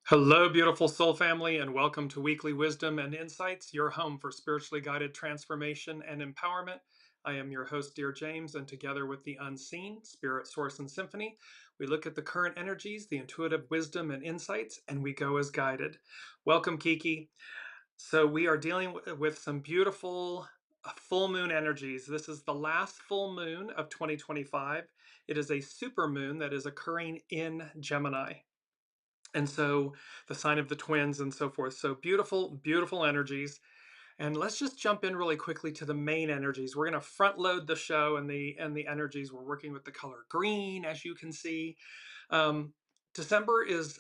Hello, beautiful soul family, and welcome to Weekly Wisdom and Insights, your home for spiritually guided transformation and empowerment. I am your host, Dearjames, and together with the unseen, spirit, source, and symphony, we look at the current energies, the intuitive wisdom and insights, and we go as guided. Welcome, Kiki. So, we are dealing with some beautiful full moon energies. This is the last full moon of 2025. It is a super moon that is occurring in Gemini. And so the sign of the twins and so forth. So beautiful, beautiful energies. And let's just jump in really quickly to the main energies. We're going to front load the show and the energies. We're working with the color green, as you can see. December is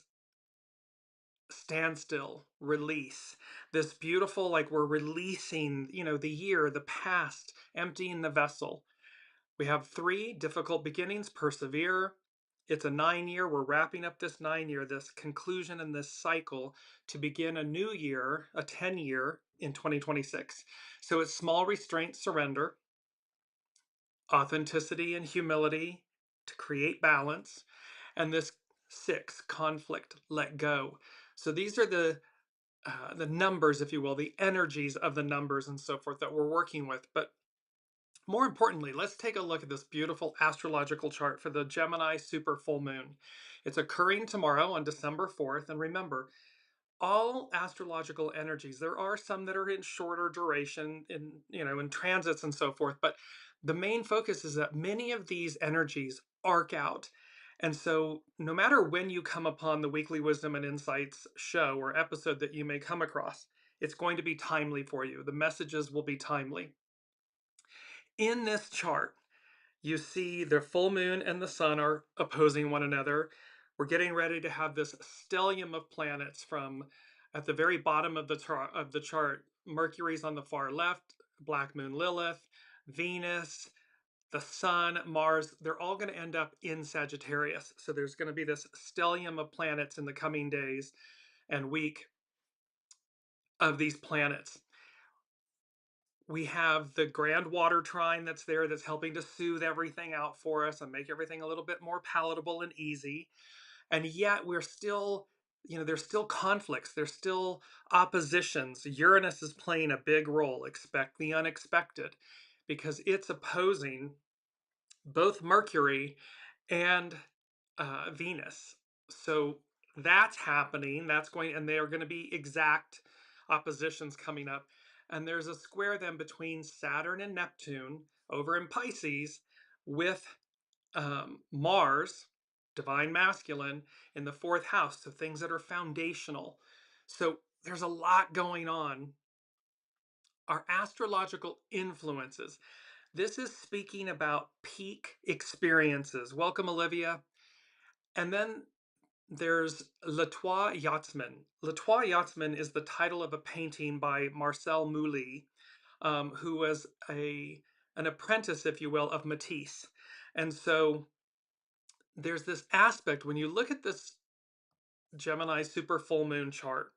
standstill, release. This beautiful, like we're releasing, the year, the past, emptying the vessel. We have three difficult beginnings, persevere. It's a 9 year. We're wrapping up this 9 year, this conclusion and this cycle to begin a new year, a 10 year in 2026. So it's small restraint, surrender, authenticity and humility to create balance. And this 6, conflict, let go. So these are the numbers, if you will, the energies of the numbers and so forth that we're working with. But more importantly, let's take a look at this beautiful astrological chart for the Gemini super full moon. It's occurring tomorrow on December 4th. And remember, all astrological energies, there are some that are in shorter duration in transits and so forth, but the main focus is that many of these energies arc out. And so no matter when you come upon the Weekly Wisdom and Insights show or episode that you may come across, it's going to be timely for you. The messages will be timely. In this chart, you see the full moon and the sun are opposing one another. We're getting ready to have this stellium of planets from at the very bottom of the chart. Mercury's on the far left, black moon Lilith, Venus, the sun, Mars, they're all going to end up in Sagittarius. So there's going to be this stellium of planets in the coming days and week of these planets. We have the grand water trine that's there that's helping to soothe everything out for us and make everything a little bit more palatable and easy. And yet we're still, there's still conflicts, there's still oppositions. Uranus is playing a big role. Expect the unexpected because it's opposing both Mercury and Venus. So that's happening. And they are going to be exact oppositions coming up. And there's a square then between Saturn and Neptune over in Pisces with Mars, divine masculine, in the fourth house. So things that are foundational. So there's a lot going on. Our astrological influences. This is speaking about peak experiences. Welcome, Olivia. And then there's Le Trois Yachtsmen. Le Trois Yachtsmen is the title of a painting by Marcel Mouly, who was an apprentice, if you will, of Matisse. And so there's this aspect when you look at this Gemini super full moon chart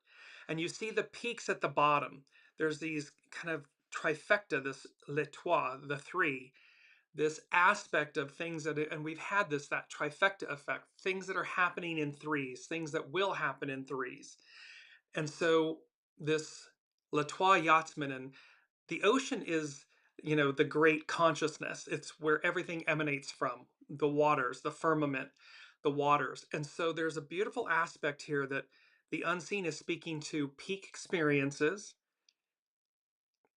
and you see the peaks at the bottom. There's these kind of trifecta, this Le Trois, the three, this aspect of things and we've had that trifecta effect, things that are happening in threes, things that will happen in threes. And so this Le Trois Yachtsmen, and the ocean is, the great consciousness. It's where everything emanates from, the waters, the firmament, the waters. And so there's a beautiful aspect here that the unseen is speaking to peak experiences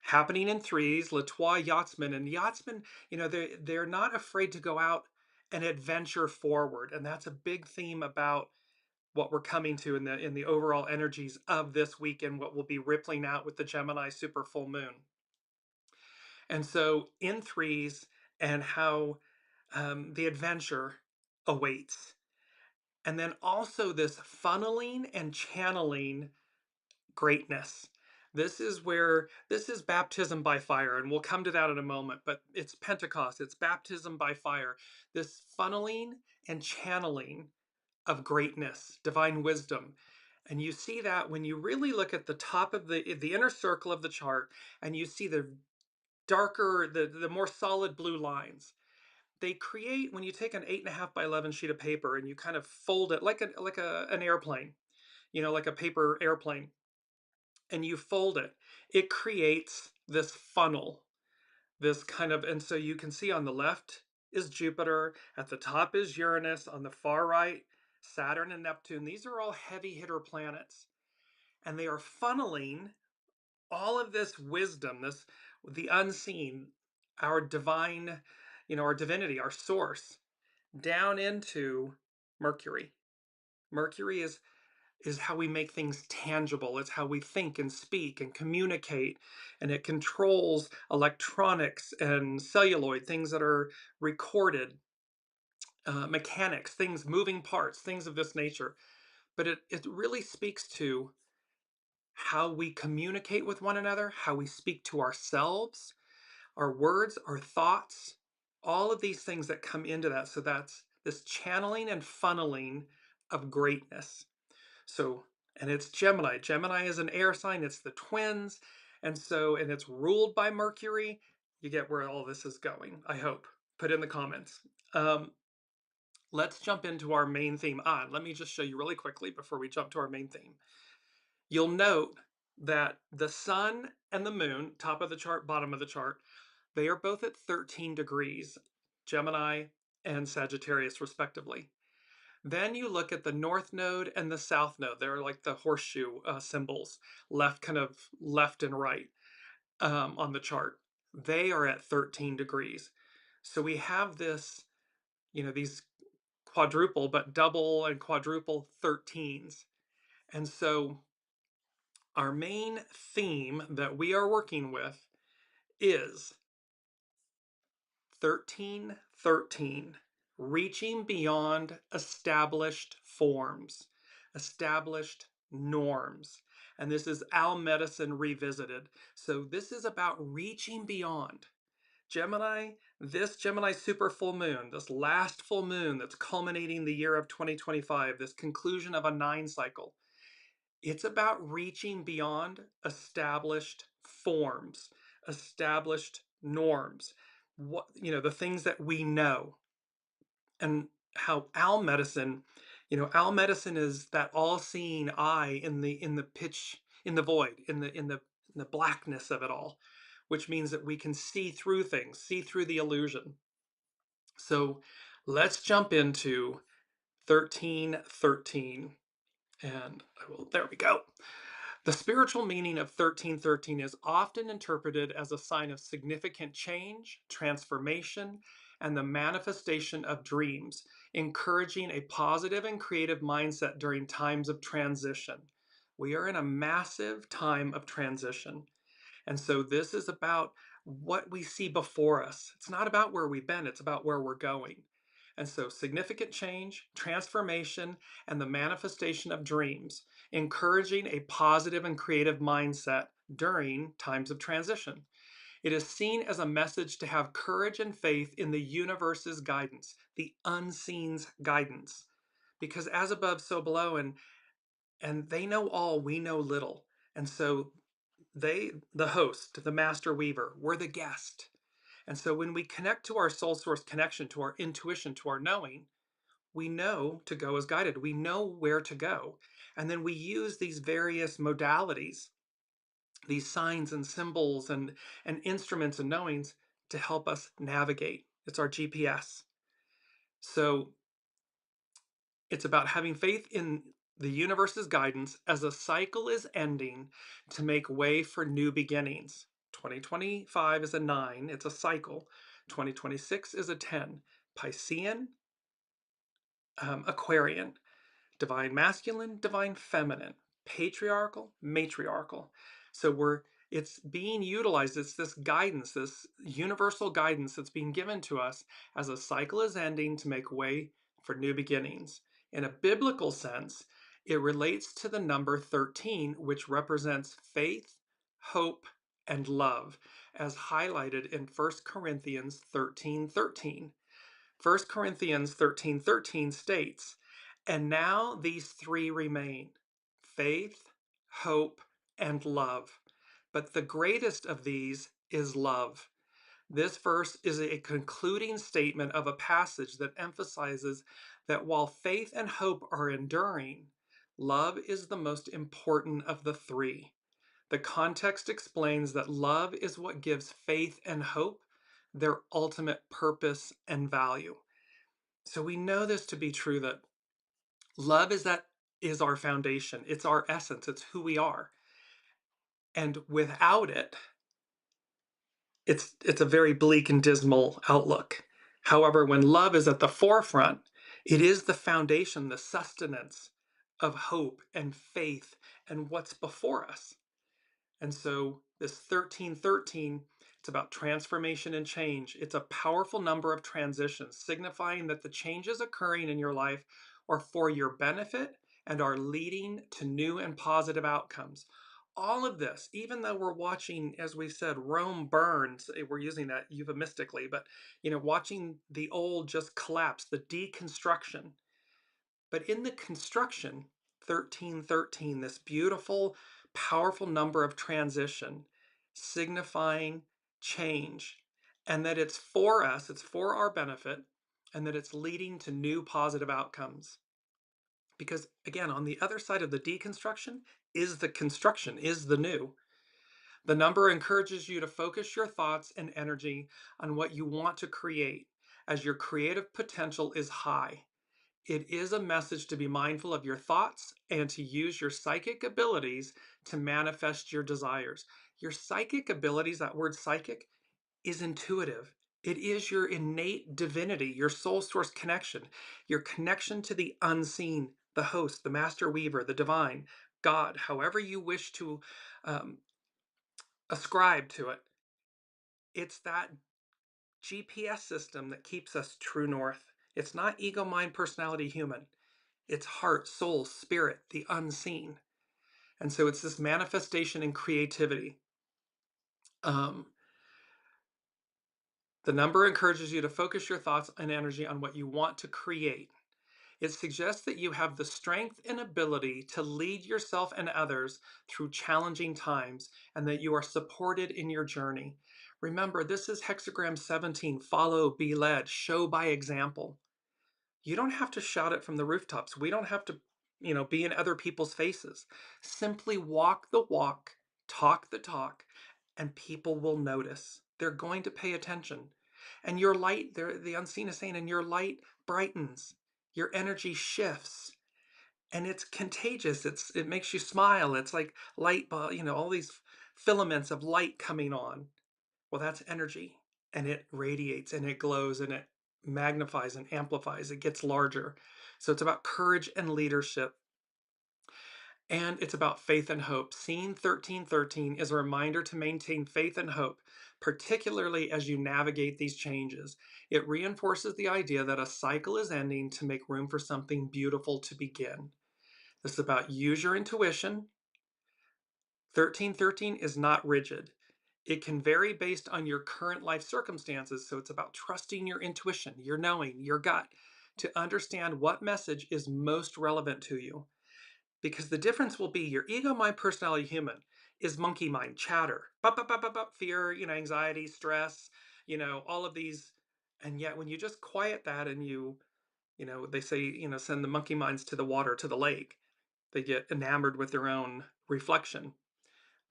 happening in threes, Le Trois Yachtsmen. And yachtsmen, they're not afraid to go out and adventure forward. And that's a big theme about what we're coming to in the overall energies of this weekend, what will be rippling out with the Gemini super full moon. And so in threes and how the adventure awaits. And then also this funneling and channeling greatness. This is baptism by fire, and we'll come to that in a moment, but it's Pentecost, it's baptism by fire. This funneling and channeling of greatness, divine wisdom. And you see that when you really look at the top of the inner circle of the chart and you see the darker, the more solid blue lines. They create, when you take an 8.5 by 11 sheet of paper and you kind of fold it like an airplane, like a paper airplane, and you fold it, it creates this funnel, this kind of, and so you can see on the left is Jupiter, at the top is Uranus, on the far right, Saturn and Neptune. These are all heavy hitter planets, and they are funneling all of this wisdom, the unseen, our divine, our divinity, our source, down into Mercury. Mercury is how we make things tangible. It's how we think and speak and communicate, and it controls electronics and celluloid, things that are recorded, mechanics, things, moving parts, things of this nature. But it really speaks to how we communicate with one another, how we speak to ourselves, our words, our thoughts, all of these things that come into that. So that's this channeling and funneling of greatness. So, and it's Gemini. Gemini is an air sign, it's the twins. And it's ruled by Mercury. You get where all this is going, I hope. Put in the comments. Let's jump into our main theme. Let me just show you really quickly before we jump to our main theme. You'll note that the sun and the moon, top of the chart, bottom of the chart, they are both at 13 degrees, Gemini and Sagittarius, respectively. Then you look at the north node and the south node. They're like the horseshoe symbols, kind of left and right on the chart. They are at 13 degrees. So we have these quadruple, but double and quadruple 13s. And so our main theme that we are working with is 1313, reaching beyond established forms, established norms. And this is Al Medicine Revisited. So this is about reaching beyond. Gemini, this Gemini super full moon, this last full moon that's culminating the year of 2025, this conclusion of a 9 cycle, it's about reaching beyond established forms, established norms, the things that we know. And how Al medicine is that all-seeing eye in the pitch, in the void, in the blackness of it all, which means that we can see through things, see through the illusion. So let's jump into 1313. And there we go. The spiritual meaning of 1313 is often interpreted as a sign of significant change, transformation, and the manifestation of dreams, encouraging a positive and creative mindset during times of transition. We are in a massive time of transition. And so this is about what we see before us. It's not about where we've been, it's about where we're going. And so significant change, transformation, and the manifestation of dreams, encouraging a positive and creative mindset during times of transition. It is seen as a message to have courage and faith in the universe's guidance, the unseen's guidance. Because as above, so below, and they know all, we know little. And so the host, the master weaver, we're the guest. And so when we connect to our soul source connection, to our intuition, to our knowing, we know to go as guided. We know where to go. And then we use these various modalities, these signs and symbols and instruments and knowings to help us navigate. It's our GPS. So it's about having faith in the universe's guidance as a cycle is ending to make way for new beginnings. 2025 is a 9, it's a cycle. 2026 is a 10. Piscean, Aquarian, divine masculine, divine feminine, patriarchal, matriarchal. So it's being utilized, it's this guidance, this universal guidance that's being given to us as a cycle is ending to make way for new beginnings. In a biblical sense, it relates to the number 13, which represents faith, hope, and love, as highlighted in 1 Corinthians 13:13. 1 Corinthians 13:13 states, "And now these three remain, faith, hope, and love. But the greatest of these is love." This verse is a concluding statement of a passage that emphasizes that while faith and hope are enduring, Love is the most important of the three. The context explains that love is what gives faith and hope their ultimate purpose and value. So we know this to be true, that love is our foundation. It's our essence. It's who we are. And without it, it's a very bleak and dismal outlook. However, when love is at the forefront, it is the foundation, the sustenance of hope and faith and what's before us. And so this 1313, it's about transformation and change. It's a powerful number of transitions, signifying that the changes occurring in your life are for your benefit and are leading to new and positive outcomes. All of this, even though we're watching, as we said, Rome burns, we're using that euphemistically, but watching the old just collapse, the deconstruction. But in the construction, 1313, this beautiful, powerful number of transition, signifying change, and that it's for us, it's for our benefit, and that it's leading to new positive outcomes. Because again, on the other side of the deconstruction is the construction, is the new. The number encourages you to focus your thoughts and energy on what you want to create, as your creative potential is high. It is a message to be mindful of your thoughts and to use your psychic abilities to manifest your desires. Your psychic abilities, that word psychic, is intuitive. It is your innate divinity, your soul source connection, your connection to the unseen, the host, the master weaver, the divine, God, however you wish to um, ascribe to it. It's that GPS system that keeps us true north. It's not ego, mind, personality, human. It's heart, soul, spirit, the unseen. And so it's this manifestation in creativity. Um, the number encourages you to focus your thoughts and energy on what you want to create. It suggests that you have the strength and ability to lead yourself and others through challenging times, and that you are supported in your journey. Remember, this is hexagram 17, follow, be led, show by example. You don't have to shout it from the rooftops. We don't have to, be in other people's faces. Simply walk the walk, talk the talk, and people will notice. They're going to pay attention. And your light, the unseen is saying, and your light brightens. Your energy shifts. And it's contagious. It makes you smile. It's like light, all these filaments of light coming on. Well, that's energy, and it radiates and it glows and it magnifies and amplifies. It gets larger. So it's about courage and leadership, and it's about faith and hope. Scene 1313 is a reminder to maintain faith and hope, particularly as you navigate these changes. It reinforces the idea that a cycle is ending to make room for something beautiful to begin. This is about use your intuition. 1313 is not rigid. It can vary based on your current life circumstances, so it's about trusting your intuition, your knowing, your gut, to understand what message is most relevant to you. Because the difference will be your ego, mind, personality, human is monkey mind, chatter, fear, anxiety, stress, all of these. And yet when you just quiet that and they say, send the monkey minds to the water, to the lake, they get enamored with their own reflection.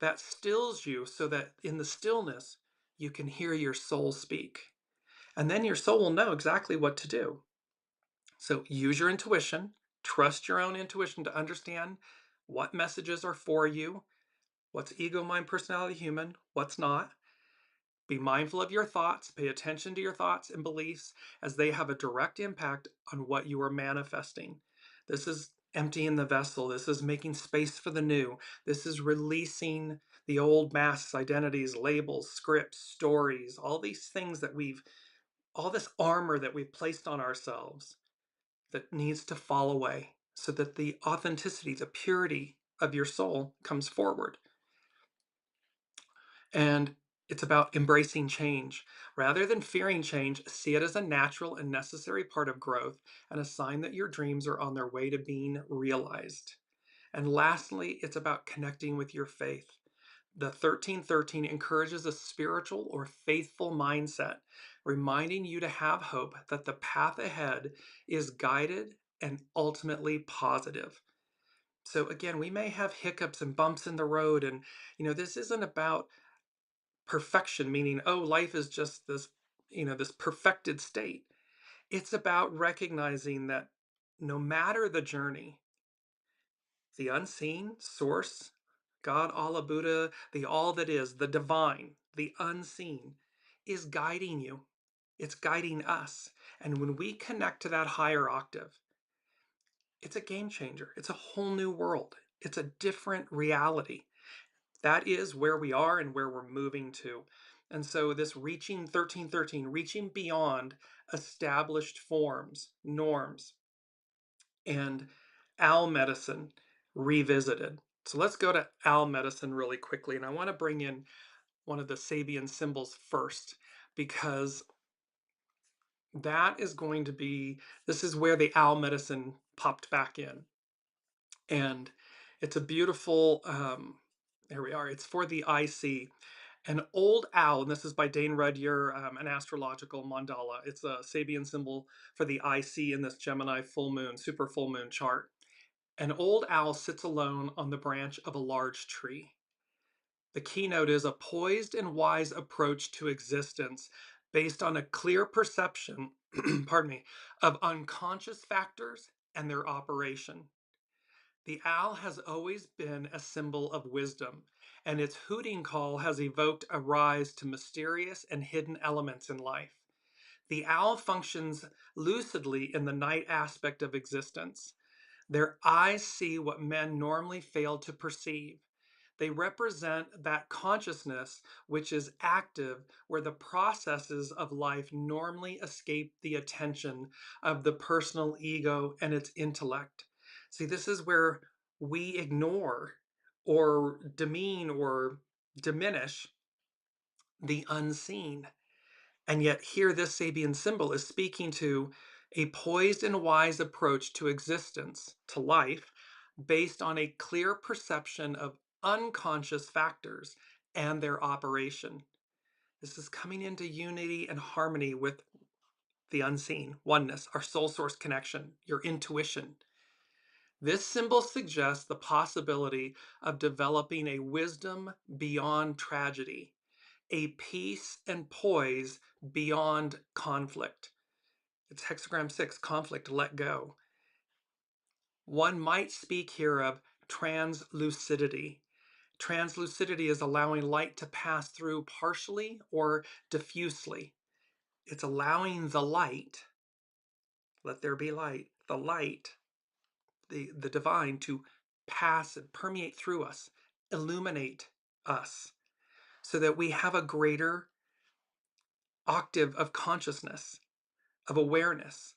That stills you so that in the stillness, you can hear your soul speak. And then your soul will know exactly what to do. So use your intuition, trust your own intuition to understand what messages are for you, what's ego, mind, personality, human, what's not. Be mindful of your thoughts, pay attention to your thoughts and beliefs as they have a direct impact on what you are manifesting. This is emptying the vessel. This is making space for the new. This is releasing the old masks, identities, labels, scripts, stories, all these things all this armor that we've placed on ourselves that needs to fall away so that the authenticity, the purity of your soul comes forward. And it's about embracing change. Rather than fearing change, see it as a natural and necessary part of growth and a sign that your dreams are on their way to being realized. And lastly, it's about connecting with your faith. The 1313 encourages a spiritual or faithful mindset, reminding you to have hope that the path ahead is guided and ultimately positive. So again, we may have hiccups and bumps in the road, and this isn't about perfection, meaning, oh, life is just this, this perfected state. It's about recognizing that no matter the journey, the unseen source, God, Allah, Buddha, the all that is, the divine, the unseen, is guiding you. It's guiding us. And when we connect to that higher octave, it's a game changer. It's a whole new world. It's a different reality. That is where we are and where we're moving to. And so this reaching 1313, reaching beyond established forms, norms, and owl medicine revisited. So let's go to owl medicine really quickly. And I want to bring in one of the Sabian symbols first, because that is going to be, this is where the owl medicine popped back in. And it's a beautiful, there we are, it's for the IC. An old owl, and this is by Dane Rudyer, an astrological mandala. It's a Sabian symbol for the IC in this Gemini full moon, super full moon chart. An old owl sits alone on the branch of a large tree. The keynote is a poised and wise approach to existence based on a clear perception, pardon me, of unconscious factors and their operation. The owl has always been a symbol of wisdom, and its hooting call has evoked a rise to mysterious and hidden elements in life. The owl functions lucidly in the night aspect of existence. Their eyes see what men normally fail to perceive. They represent that consciousness which is active, where the processes of life normally escape the attention of the personal ego and its intellect. See, this is where we ignore or demean or diminish the unseen. And yet, here, this Sabian symbol is speaking to a poised and wise approach to existence, to life, based on a clear perception of unconscious factors and their operation. This is coming into unity and harmony with the unseen, oneness, our soul source connection, your intuition. This symbol suggests the possibility of developing a wisdom beyond tragedy, a peace and poise beyond conflict. It's hexagram 6, conflict, let go. One might speak here of translucidity. Translucidity is allowing light to pass through partially or diffusely. It's allowing the light, let there be light, the light, the divine, to pass and permeate through us, illuminate us, so that we have a greater octave of consciousness, of awareness,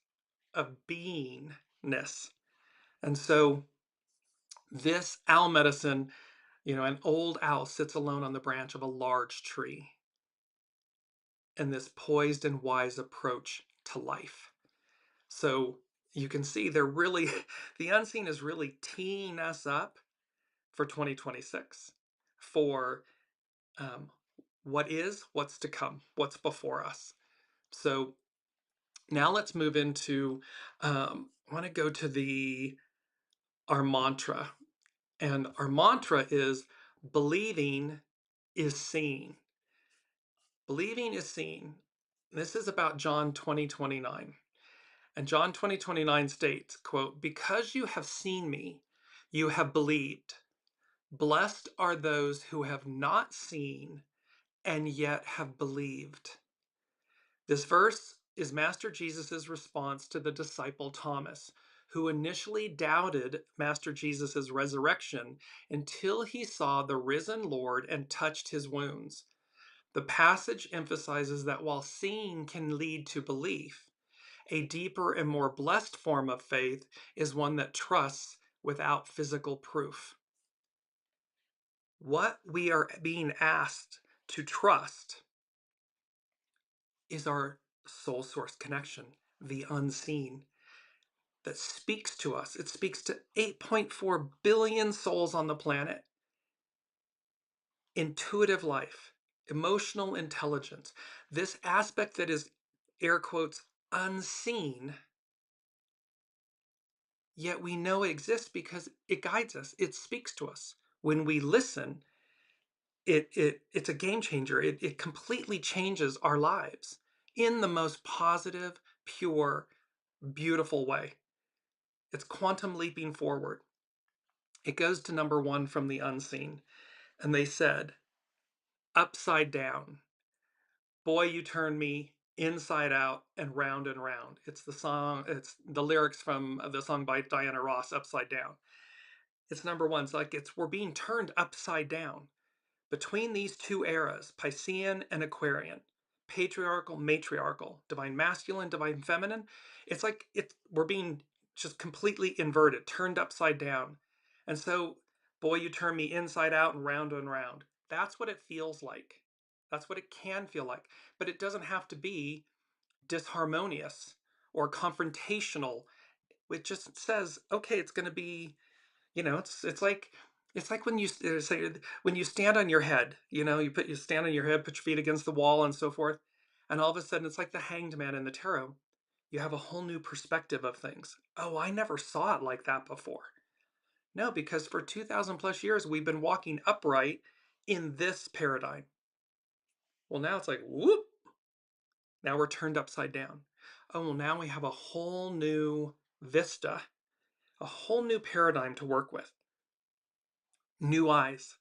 of beingness. And so this owl medicine, an old owl sits alone on the branch of a large tree, and this poised and wise approach to life. So you can see they're really, the unseen is really teeing us up for 2026, for um, what is, what's to come, what's before us. So now let's move into, I want to go to our mantra. And our mantra is believing is seen. Believing is seen. This is about John 20:29. And John 20:29 states, quote, "Because you have seen me, you have believed. Blessed are those who have not seen and yet have believed." This verse is Master Jesus' response to the disciple Thomas, who initially doubted Master Jesus' resurrection until he saw the risen Lord and touched his wounds. The passage emphasizes that while seeing can lead to belief, a deeper and more blessed form of faith is one that trusts without physical proof. What we are being asked to trust is our soul source connection, the unseen, that speaks to us. It speaks to 8.4 billion souls on the planet. Intuitive life, emotional intelligence, this aspect that is, air quotes, unseen, yet we know it exists because it guides us. It speaks to us. When we listen, it's a game changer. It completely changes our lives in the most positive, pure, beautiful way. It's quantum leaping forward. It goes to number one from the unseen. And they said, upside down. Boy, you turn me inside out and round and round. It's the song, it's the lyrics from the song by Diana Ross, Upside Down. It's number one. It's like we're being turned upside down between these two eras, Piscean and Aquarian, patriarchal, matriarchal, divine masculine, divine feminine. It's like we're being just completely inverted, turned upside down. And so, boy, you turn me inside out and round and round. That's what it feels like. That's what it can feel like. But it doesn't have to be disharmonious or confrontational. It just says, okay, it's going to be, it's like when you say when you stand on your head, you stand on your head, put your feet against the wall and so forth, and all of a sudden it's like the hanged man in the tarot. You have a whole new perspective of things. Oh, I never saw it like that before. No, because for 2000 plus years we've been walking upright in this paradigm. Well, now it's like whoop. Now we're turned upside down. Oh, well, now we have a whole new vista, a whole new paradigm to work with. New eyes.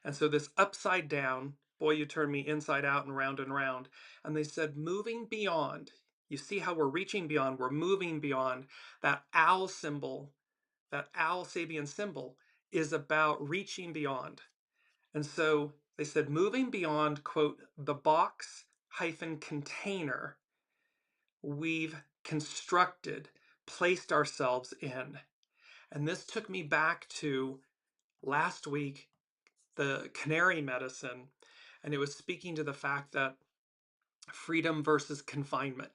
And so this upside down, boy, you turn me inside out and round and round. And they said, moving beyond. You see how we're reaching beyond, we're moving beyond. That owl symbol, that owl Sabian symbol is about reaching beyond. And so they said, moving beyond, quote, the box hyphen container we've constructed, placed ourselves in. And this took me back to last week, the canary medicine, and it was speaking to the fact that freedom versus confinement.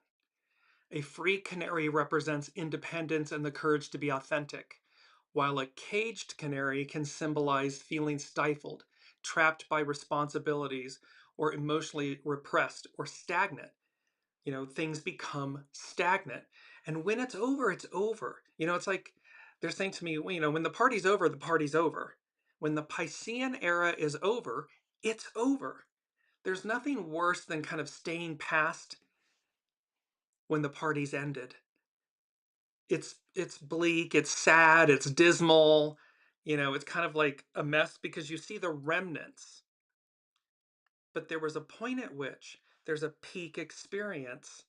A free canary represents independence and the courage to be authentic, while a caged canary can symbolize feeling stifled, trapped by responsibilities, or emotionally repressed or stagnant. Things become stagnant. And when it's over, it's over. It's like they're saying to me, well, when the party's over, the party's over. When the Piscean era is over, it's over. There's nothing worse than kind of staying past when the party's ended. It's bleak, it's sad, it's dismal. It's kind of like a mess because you see the remnants. But there was a point at which there's a peak experience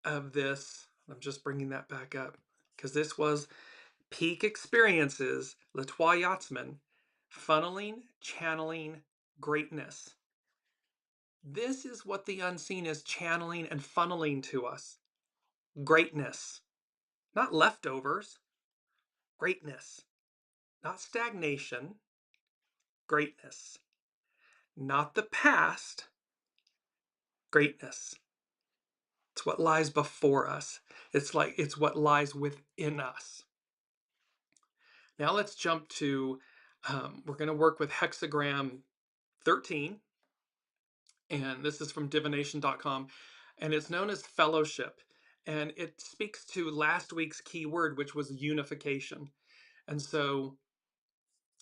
of this. I'm just bringing that back up because this was peak experiences, Le Trois Yachtsmen, funneling, channeling, greatness. This is what the unseen is channeling and funneling to us. Greatness. Not leftovers. Greatness. Not stagnation. Greatness. Not the past. Greatness. It's what lies before us. It's what lies within us. Now let's jump to, we're going to work with hexagram 13. And this is from divination.com. And it's known as fellowship. And it speaks to last week's key word, which was unification. And so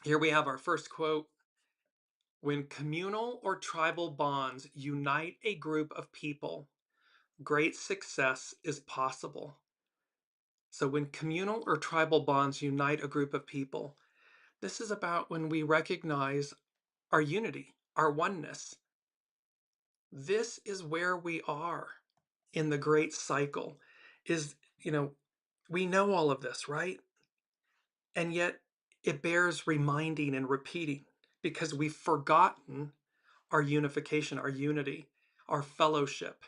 here we have our first quote. When communal or tribal bonds unite a group of people, great success is possible. So when communal or tribal bonds unite a group of people, this is about when we recognize our unity, our oneness. This is where we are in the great cycle. We know all of this, right? And yet it bears reminding and repeating because we've forgotten our unification, our unity, our fellowship,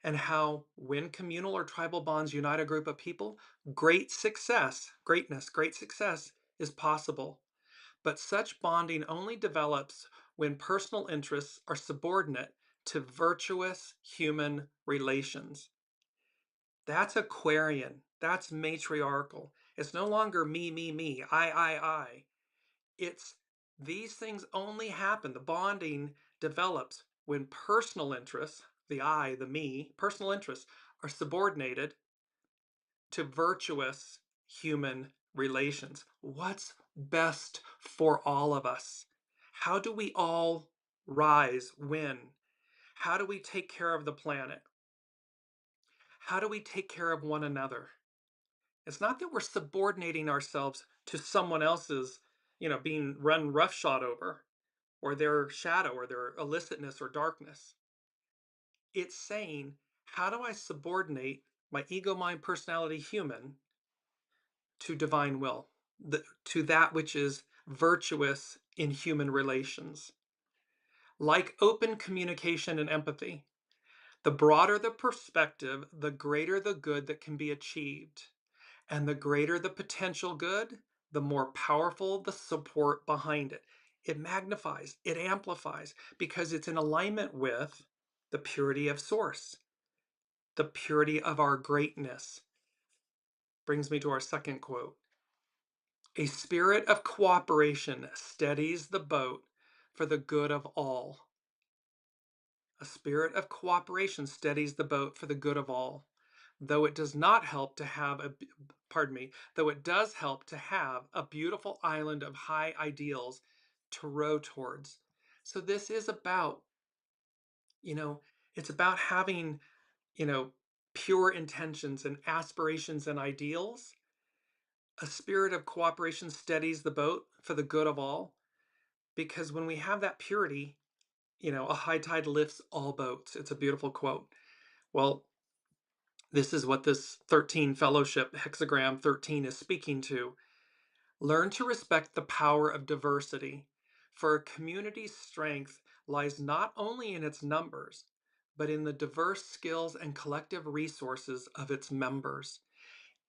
and how when communal or tribal bonds unite a group of people, great success, greatness, great success is possible. But such bonding only develops when personal interests are subordinate to virtuous human relations. That's Aquarian. That's matriarchal. It's no longer me, me, me, I. It's these things only happen. The bonding develops when personal interests, the I, the me, personal interests are subordinated to virtuous human relations. What's best for all of us? How do we all rise, win? How do we take care of the planet? How do we take care of one another? It's not that we're subordinating ourselves to someone else's, being run roughshod over, or their shadow, or their illicitness or darkness. It's saying, how do I subordinate my ego, mind, personality, human to divine will, to that which is virtuous in human relations? Like open communication and empathy, the broader the perspective, the greater the good that can be achieved. And the greater the potential good, the more powerful the support behind it. It magnifies, it amplifies, because it's in alignment with the purity of source, the purity of our greatness. Brings me to our second quote. A spirit of cooperation steadies the boat for the good of all. A spirit of cooperation steadies the boat for the good of all. Though it does not help to have though it does help to have a beautiful island of high ideals to row towards. So this is about, it's about having, you know, pure intentions and aspirations and ideals. A spirit of cooperation steadies the boat for the good of all, because when we have that purity, a high tide lifts all boats. It's a beautiful quote. Well, this is what this 13 fellowship hexagram 13 is speaking to. Learn to respect the power of diversity, for a community's strength lies not only in its numbers, but in the diverse skills and collective resources of its members.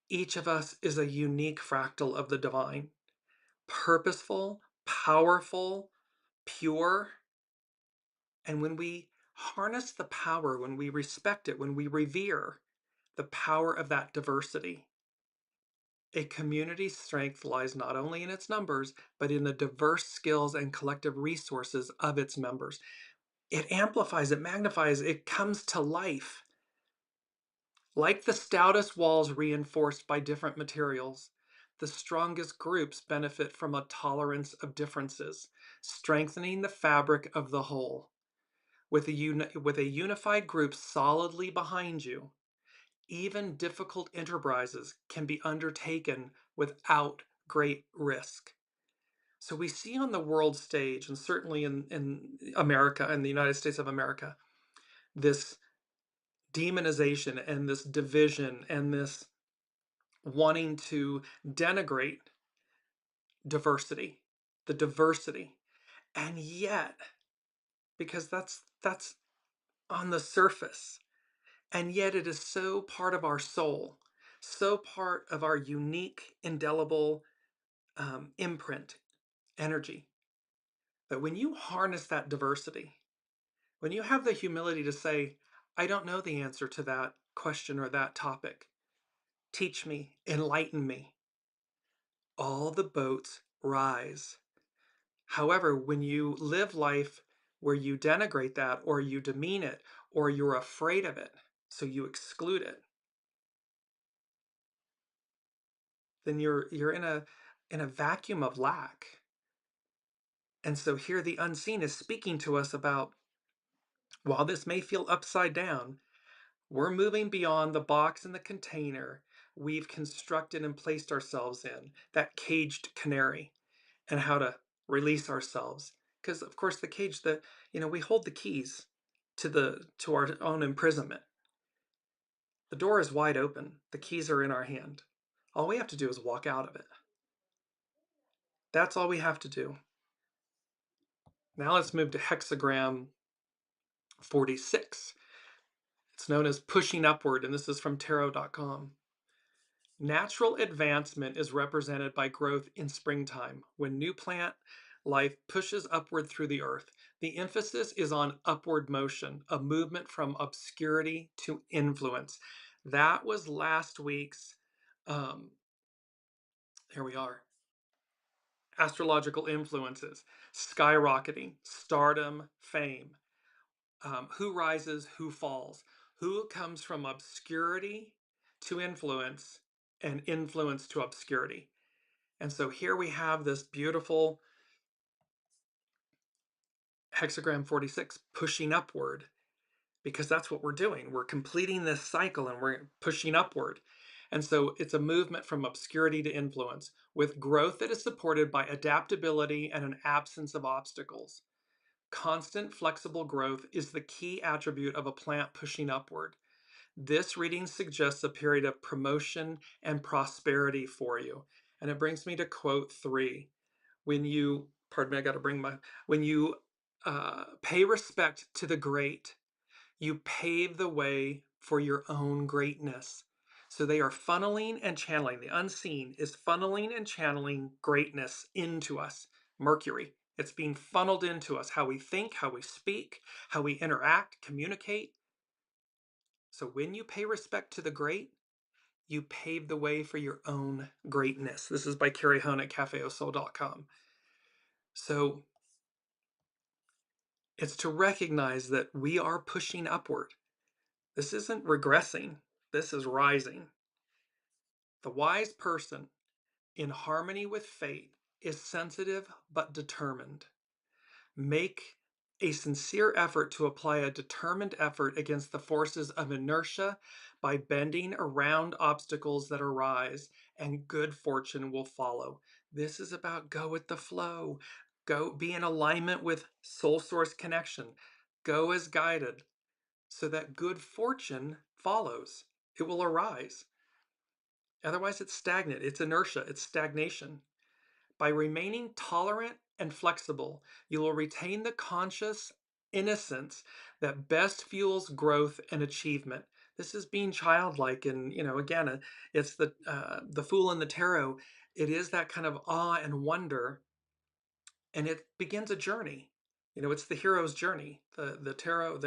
Each of us is a unique fractal of the divine, purposeful, powerful, pure. And when we harness the power, when we respect it, when we revere the power of that diversity, a community's strength lies not only in its numbers, but in the diverse skills and collective resources of its members. It amplifies, it magnifies, it comes to life. Like the stoutest walls reinforced by different materials, the strongest groups benefit from a tolerance of differences, strengthening the fabric of the whole. With a unified group solidly behind you, even difficult enterprises can be undertaken without great risk. So we see on the world stage, and certainly in America, in the United States of America, this demonization and this division and this wanting to denigrate diversity, the diversity. And yet, because that's on the surface, and yet it is so part of our soul, so part of our unique, indelible imprint, energy, that when you harness that diversity, when you have the humility to say, I don't know the answer to that question or that topic, teach me, enlighten me, all the boats rise. However, when you live life where you denigrate that, or you demean it, or you're afraid of it, so you exclude it, then you're in a vacuum of lack. And so here the unseen is speaking to us about, while this may feel upside down, we're moving beyond the box and the container we've constructed and placed ourselves in, that caged canary, and how to release ourselves. Because of course the cage, we hold the keys to our own imprisonment. The door is wide open. The keys are in our hand. All we have to do is walk out of it. That's all we have to do. Now let's move to hexagram 46. It's known as pushing upward, and this is from tarot.com. Natural advancement is represented by growth in springtime, when new plant life pushes upward through the earth. The emphasis is on upward motion, a movement from obscurity to influence. That was last week's, here we are, astrological influences, skyrocketing, stardom, fame. Who rises, who falls, who comes from obscurity to influence, and influence to obscurity. And so here we have this beautiful hexagram 46 pushing upward, because that's what we're doing. We're completing this cycle and we're pushing upward. And so it's a movement from obscurity to influence with growth that is supported by adaptability and an absence of obstacles. Constant flexible growth is the key attribute of a plant pushing upward. This reading suggests a period of promotion and prosperity for you. And it brings me to quote 3. When you, pardon me, I got to bring my, when you pay respect to the great, you pave the way for your own greatness. So they are funneling and channeling. The unseen is funneling and channeling greatness into us. Mercury. It's being funneled into us. How we think, how we speak, how we interact, communicate. So when you pay respect to the great, you pave the way for your own greatness. This is by Carrie Hone at cafeosoul.com. So it's to recognize that we are pushing upward. This isn't regressing. This is rising. The wise person, in harmony with fate, is sensitive but determined. Make a sincere effort to apply a determined effort against the forces of inertia by bending around obstacles that arise, and good fortune will follow. This is about go with the flow. Go be in alignment with soul source connection. Go as guided so that good fortune follows. It will arise. Otherwise, it's stagnant. It's inertia. It's stagnation. By remaining tolerant and flexible, you will retain the conscious innocence that best fuels growth and achievement. This is being childlike, and again, it's the Fool in the Tarot. It is that kind of awe and wonder, and it begins a journey. It's the hero's journey. The tarot,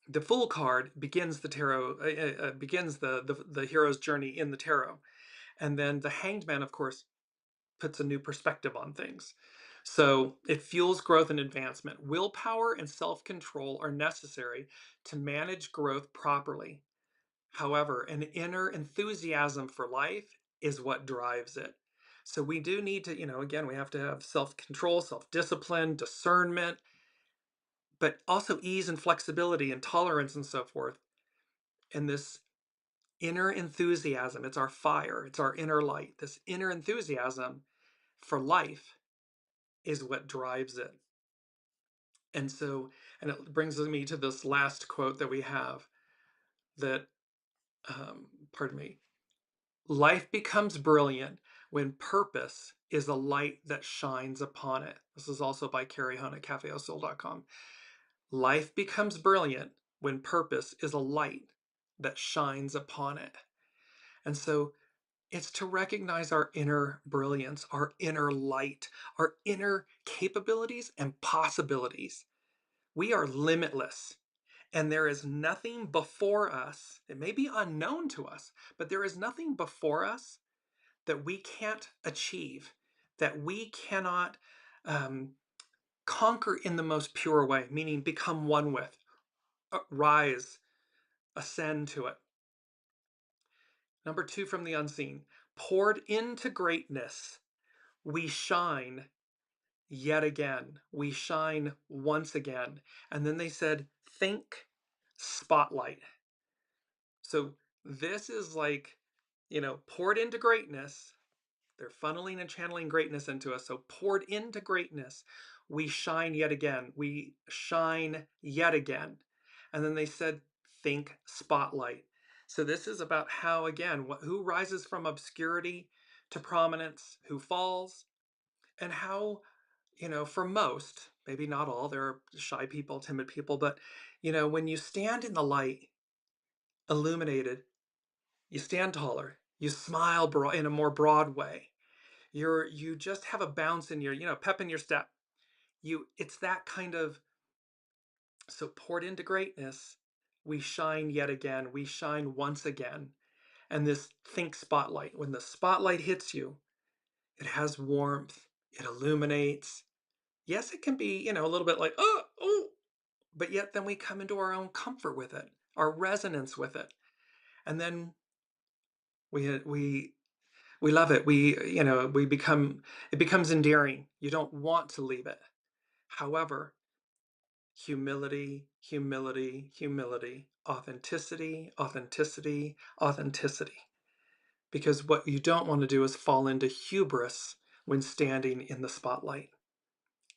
the Fool card begins the tarot, begins the hero's journey in the tarot, and then the Hanged Man, of course, puts a new perspective on things. So it fuels growth and advancement. Willpower and self-control are necessary to manage growth properly. However, an inner enthusiasm for life is what drives it. So we do need to, again, we have to have self-control, self-discipline, discernment, but also ease and flexibility and tolerance and so forth. And this inner enthusiasm, it's our fire, it's our inner light. This inner enthusiasm for life is what drives it. And so, and it brings me to this last quote that we have that, pardon me, life becomes brilliant when purpose is a light that shines upon it. This is also by Carrie Hone at cafeosoul.com. Life becomes brilliant when purpose is a light that shines upon it. And so it's to recognize our inner brilliance, our inner light, our inner capabilities and possibilities. We are limitless, and there is nothing before us. It may be unknown to us, but there is nothing before us that we can't achieve, that we cannot conquer in the most pure way, meaning become one with, rise, ascend to it. Number 2 from the unseen. Poured into greatness, we shine yet again. We shine once again. And then they said, think spotlight. So this is like, poured into greatness. They're funneling and channeling greatness into us. So poured into greatness, we shine yet again. We shine yet again. And then they said, think spotlight. So this is about how, again, who rises from obscurity to prominence, who falls, and how, for most, maybe not all, there are shy people, timid people, but, when you stand in the light, illuminated, you stand taller, you smile in a more broad way. You just have a bounce in your, pep in your step. It's that kind of, so poured into greatness, we shine yet again, we shine once again. And this think spotlight, when the spotlight hits you, it has warmth, it illuminates. Yes, it can be, a little bit like, oh, but yet then we come into our own comfort with it, our resonance with it. And then We we love it. We become it becomes endearing. You don't want to leave it. However, humility, humility, humility, authenticity, authenticity, authenticity. Because what you don't want to do is fall into hubris when standing in the spotlight.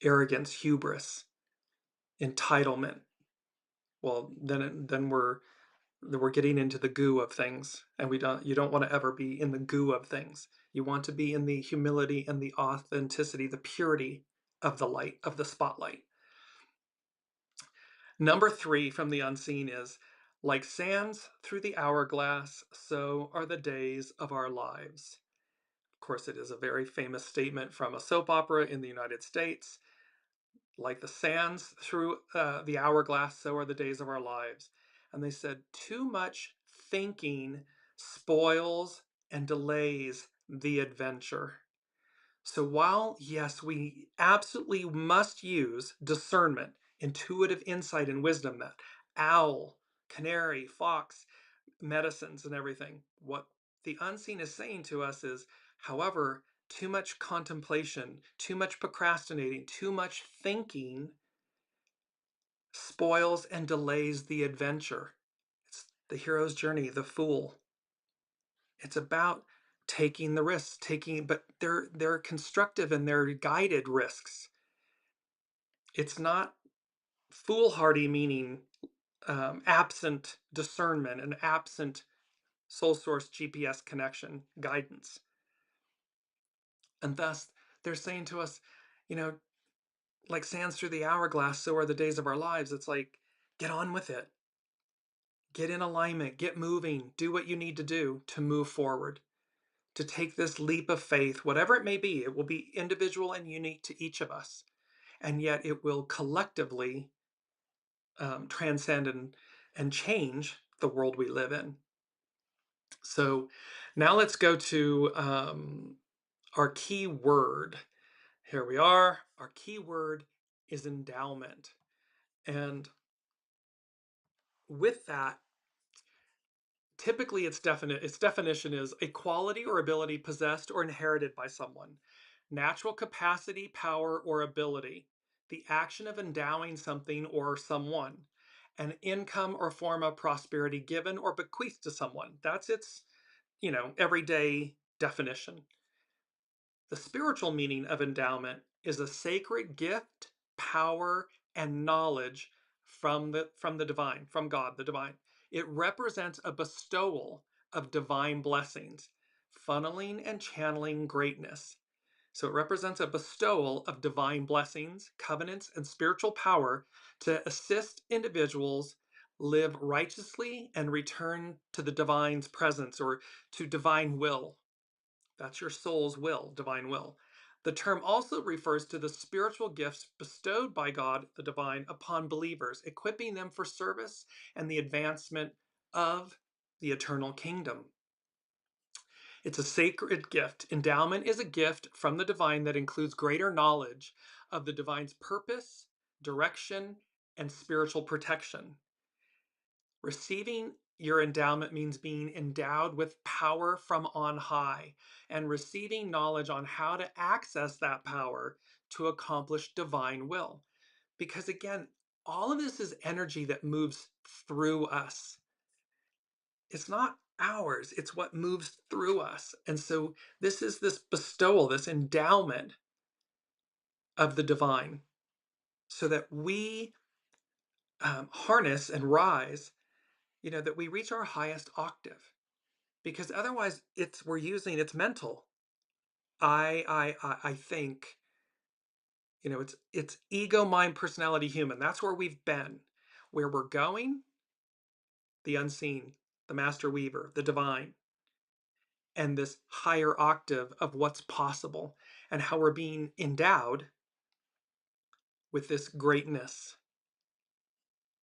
Arrogance, hubris, entitlement. Well, then we're getting into the goo of things, and you don't want to ever be in the goo of things. You want to be in the humility and the authenticity, the purity of the light, of the spotlight. Number 3 from the unseen is, like sands through the hourglass, so are the days of our lives. Of course, it is a very famous statement from a soap opera in the United States. Like the sands through the hourglass, so are the days of our lives. And they said, too much thinking spoils and delays the adventure. So while, yes, we absolutely must use discernment, intuitive insight, and wisdom, that owl, canary, fox, medicines, and everything, what the unseen is saying to us is, however, too much contemplation, too much procrastinating, too much thinking spoils and delays the adventure. It's the hero's journey, the fool. It's about taking the risks, but they're constructive and they're guided risks. It's not foolhardy, meaning absent discernment and absent soul source GPS connection guidance. And thus, they're saying to us, you know, like sands through the hourglass, so are the days of our lives. It's like, get on with it. Get in alignment, get moving, do what you need to do to move forward, to take this leap of faith, whatever it may be. It will be individual and unique to each of us, and yet it will collectively transcend and change the world we live in. So now let's go to our key word. Here we are. Our key word is endowment. And with that, typically its definition is a quality or ability possessed or inherited by someone. Natural capacity, power, or ability. The action of endowing something or someone. An income or form of prosperity given or bequeathed to someone. That's its, everyday definition. The spiritual meaning of endowment is a sacred gift, power, and knowledge from the divine, from God, the divine. It represents a bestowal of divine blessings, funneling and channeling greatness. So it represents a bestowal of divine blessings, covenants, and spiritual power to assist individuals live righteously and return to the divine's presence, or to divine will. That's your soul's will, divine will. The term also refers to the spiritual gifts bestowed by God, the divine, upon believers, equipping them for service and the advancement of the eternal kingdom. It's a sacred gift. Endowment is a gift from the divine that includes greater knowledge of the divine's purpose, direction, and spiritual protection. Receiving your endowment means being endowed with power from on high and receiving knowledge on how to access that power to accomplish divine will. Because again, all of this is energy that moves through us. It's not ours, it's what moves through us. And so this is this bestowal, this endowment of the divine, so that we harness and rise, that we reach our highest octave. Because otherwise it's mental. I think, it's ego, mind, personality, human. That's where we've been. Where we're going, the unseen, the master weaver, the divine, and this higher octave of what's possible and how we're being endowed with this greatness.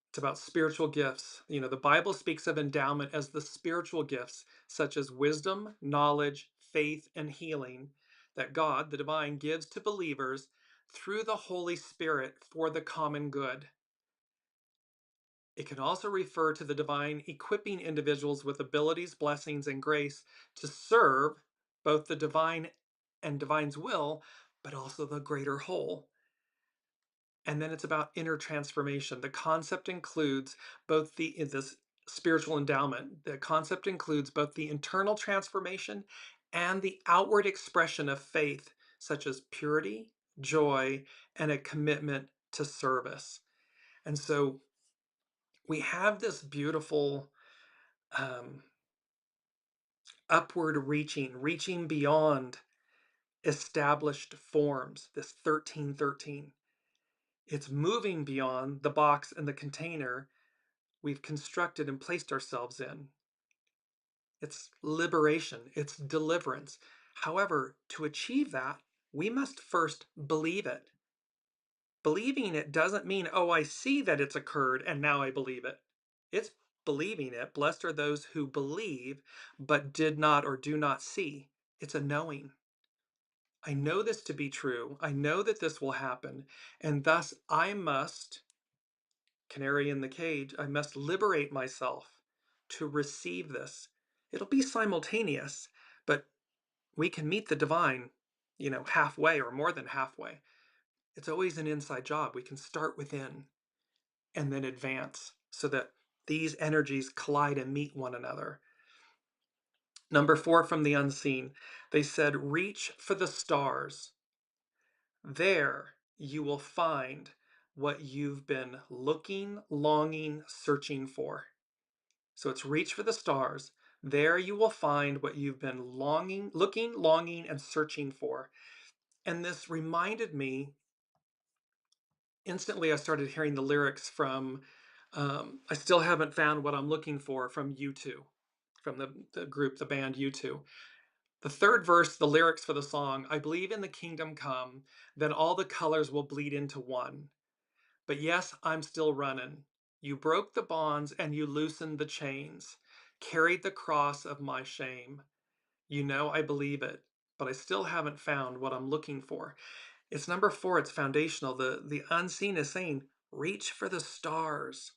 It's about spiritual gifts. The Bible speaks of endowment as the spiritual gifts, such as wisdom, knowledge, faith, and healing, that God, the divine, gives to believers through the Holy Spirit for the common good. It can also refer to the divine equipping individuals with abilities, blessings, and grace to serve both the divine and divine's will, but also the greater whole. And then it's about inner transformation. The concept includes both this spiritual endowment. The concept includes both the internal transformation and the outward expression of faith, such as purity, joy, and a commitment to service. And so we have this beautiful um, upward reaching beyond established forms, this 1313. It's moving beyond the box and the container we've constructed and placed ourselves in. It's liberation, it's deliverance. However, to achieve that, we must first believe it. Believing it doesn't mean, oh, I see that it's occurred and now I believe it. It's believing it. Blessed are those who believe but did not or do not see. It's a knowing. I know this to be true. I know that this will happen. And thus I must, canary in the cage, I must liberate myself to receive this. It'll be simultaneous, but we can meet the divine, halfway or more than halfway. It's always an inside job. We can start within and then advance so that these energies collide and meet one another. Number 4 from the unseen, they said, reach for the stars. There you will find what you've been looking, longing, searching for. So it's reach for the stars. There you will find what you've been looking, longing, and searching for. And this reminded me, instantly I started hearing the lyrics from I Still Haven't Found What I'm Looking For from U2, from the group, the band U2. The third verse, the lyrics for the song, I believe in the kingdom come, then all the colors will bleed into one. But yes, I'm still running. You broke the bonds and you loosened the chains, carried the cross of my shame. You know I believe it, but I still haven't found what I'm looking for. It's number 4, it's foundational. The unseen is saying, reach for the stars.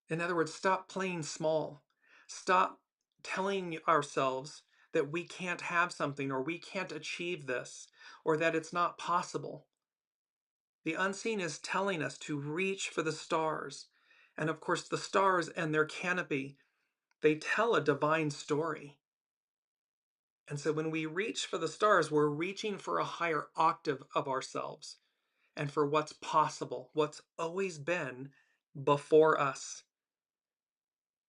In other words, stop playing small. Stop telling ourselves that we can't have something or we can't achieve this or that it's not possible. The unseen is telling us to reach for the stars. And of course, the stars and their canopy, they tell a divine story. And so when we reach for the stars, we're reaching for a higher octave of ourselves and for what's possible, what's always been before us.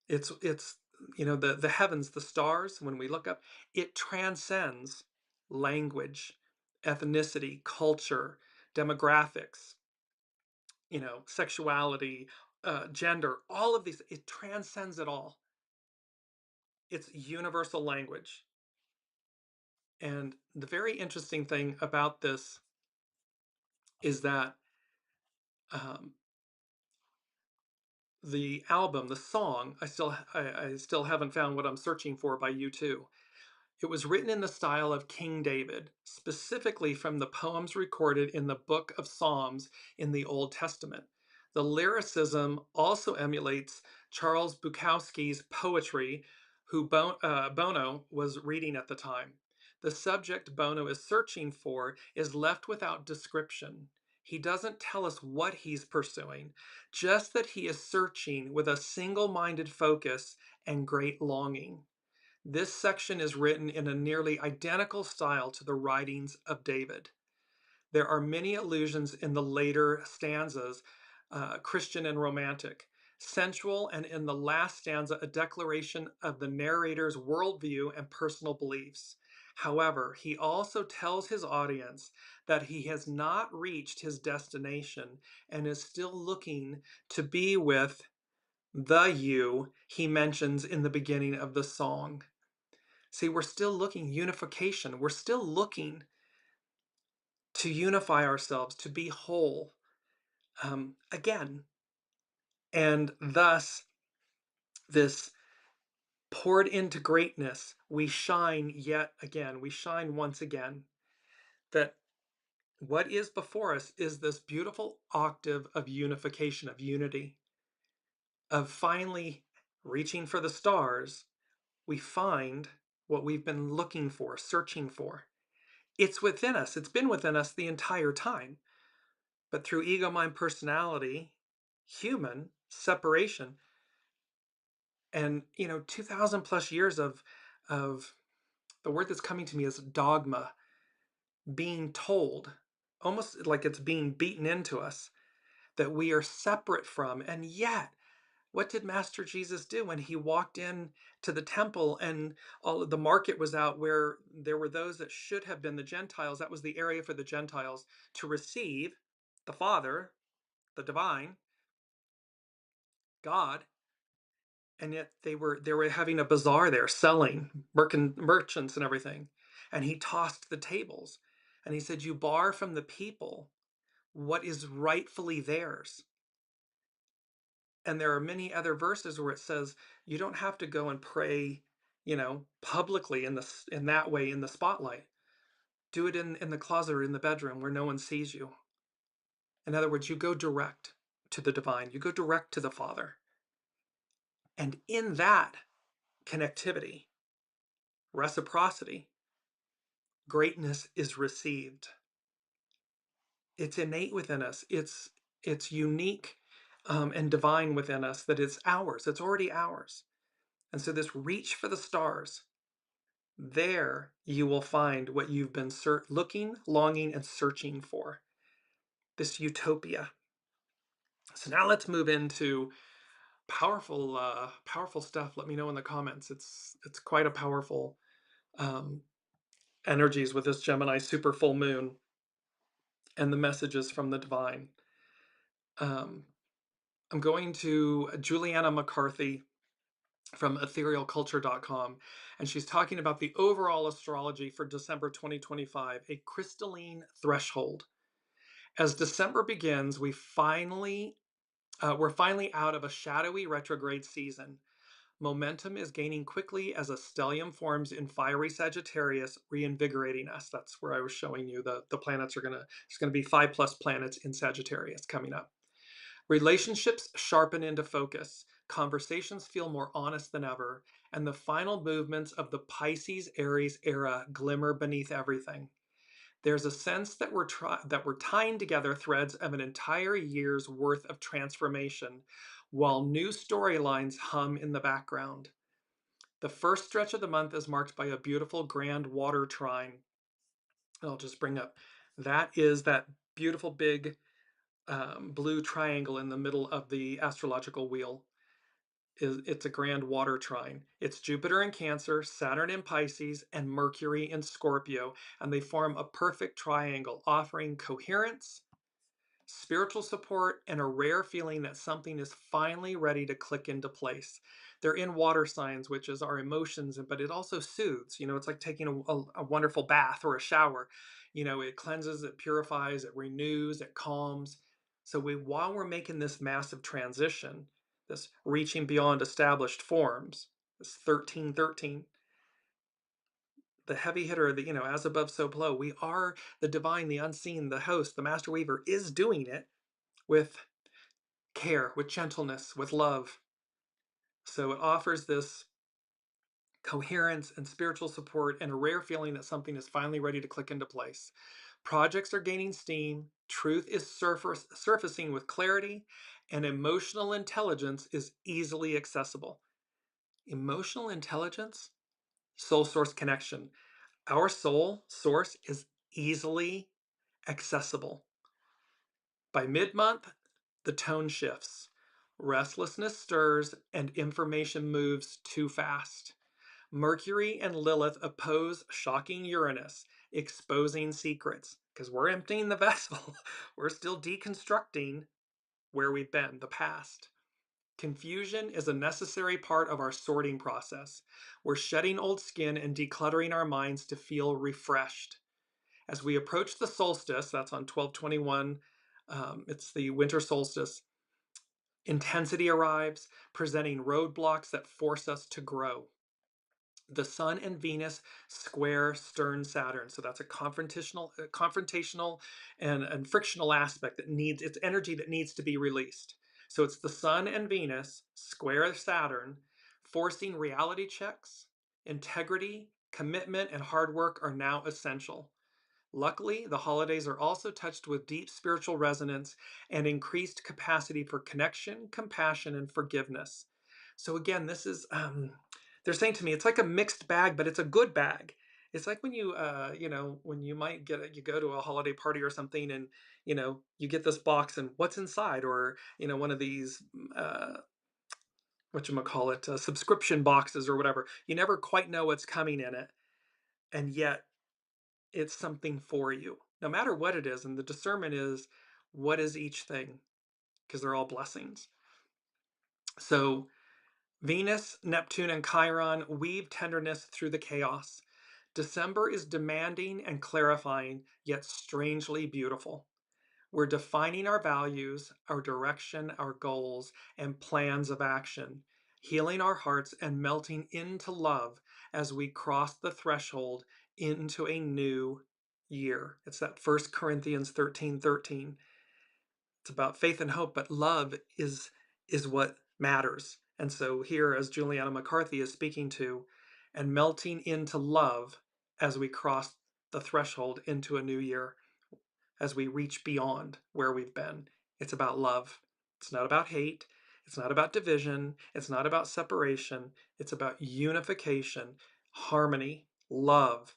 It's the heavens, the stars, when we look up, it transcends language, ethnicity, culture, demographics, sexuality, gender, all of these, it transcends it all. It's universal language. And the very interesting thing about this is that um, the album, the song, I still haven't found what I'm searching for by U2. It was written in the style of King David, specifically from the poems recorded in the Book of Psalms in the Old Testament. The lyricism also emulates Charles Bukowski's poetry, who Bono was reading at the time. The subject Bono is searching for is left without description. He doesn't tell us what he's pursuing, just that he is searching with a single-minded focus and great longing. This section is written in a nearly identical style to the writings of David. There are many allusions in the later stanzas, Christian and romantic, sensual, and in the last stanza, a declaration of the narrator's worldview and personal beliefs. However, he also tells his audience that he has not reached his destination and is still looking to be with the you he mentions in the beginning of the song. See, we're still looking unification. We're still looking to unify ourselves, to be whole again. And thus, this poured into greatness, we shine yet again. We shine once again. That what is before us is this beautiful octave of unification, of unity. of finally reaching for the stars, we find what we've been looking for, searching for. It's within us. It's been within us the entire time. But through ego, mind, personality, human separation, and 2,000 plus years of the word that's coming to me is dogma, being told, almost like it's being beaten into us, that we are separate from. And yet, what did Master Jesus do when he walked in to the temple and all of the market was out where there were those that should have been the Gentiles? That was the area for the Gentiles to receive the Father, the divine God, and yet they were having a bazaar there selling merchants and everything. And he tossed the tables and he said, "You bar from the people what is rightfully theirs." And there are many other verses where it says you don't have to go and pray, publicly in that way in the spotlight. Do it in the closet or in the bedroom where no one sees you. In other words, you go direct to the divine. You go direct to the Father. And in that connectivity, reciprocity, greatness is received. It's innate within us. It's unique and divine within us that it's ours. It's already ours. And so this reach for the stars, there you will find what you've been looking, longing, and searching for. This utopia. So now let's move into powerful stuff. Let me know in the comments. It's quite a powerful um, energies with this Gemini super full moon and the messages from the divine. Um, I'm going to Juliana McCarthy from etherealculture.com, and she's talking about the overall astrology for December 2025, a crystalline threshold. As December begins, we're finally out of a shadowy retrograde season. Momentum is gaining quickly as a stellium forms in fiery Sagittarius, reinvigorating us. That's where I was showing you the planets there's gonna be 5+ planets in Sagittarius coming up. Relationships sharpen into focus. Conversations feel more honest than ever, and the final movements of the Pisces Aries era glimmer beneath everything. There's a sense that we're tying together threads of an entire year's worth of transformation, while new storylines hum in the background. The first stretch of the month is marked by a beautiful grand water trine. I'll just bring up that is that beautiful big blue triangle in the middle of the astrological wheel. It's a grand water trine. It's Jupiter in Cancer, Saturn in Pisces, and Mercury in Scorpio, and they form a perfect triangle, offering coherence, spiritual support, and a rare feeling that something is finally ready to click into place. They're in water signs, which is our emotions, but it also soothes. It's like taking a wonderful bath or a shower. It cleanses, it purifies, it renews, it calms. So while we're making this massive transition, this reaching beyond established forms, this 1313, the heavy hitter, as above, so below. We are the divine, the unseen, the host, the master weaver is doing it with care, with gentleness, with love. So it offers this coherence and spiritual support and a rare feeling that something is finally ready to click into place. Projects are gaining steam, truth is surfacing with clarity, and emotional intelligence is easily accessible. Emotional intelligence, soul source connection. Our soul source is easily accessible. By mid-month, the tone shifts. Restlessness stirs and information moves too fast. Mercury and Lilith oppose shocking Uranus, exposing secrets, because we're emptying the vessel. We're still deconstructing where we've been, the past. Confusion is a necessary part of our sorting process. We're shedding old skin and decluttering our minds to feel refreshed. As we approach the solstice, that's on 12/21, it's the winter solstice, intensity arrives, presenting roadblocks that force us to grow. The Sun and Venus square stern Saturn, so that's a confrontational and frictional aspect that needs its energy that needs to be released. So it's the Sun and Venus square Saturn, forcing reality checks. Integrity, commitment, and hard work are now essential. Luckily, the holidays are also touched with deep spiritual resonance and increased capacity for connection, compassion, and forgiveness. So again, this is they're saying to me, it's like a mixed bag, but it's a good bag. It's like when when you might you go to a holiday party or something, and you get this box, and what's inside, or one of these what you call it, subscription boxes or whatever. You never quite know what's coming in it, and yet it's something for you, no matter what it is. And the discernment is, what is each thing? Because they're all blessings. So Venus, Neptune, and Chiron weave tenderness through the chaos. December is demanding and clarifying, yet strangely beautiful. We're defining our values, our direction, our goals, and plans of action, healing our hearts and melting into love as we cross the threshold into a new year. It's that 1 Corinthians 13:13. It's about faith and hope, but love is what matters. And so here, as Juliana McCarthy is speaking to, and melting into love as we cross the threshold into a new year, as we reach beyond where we've been. It's about love. It's not about hate. It's not about division. It's not about separation. It's about unification, harmony, love,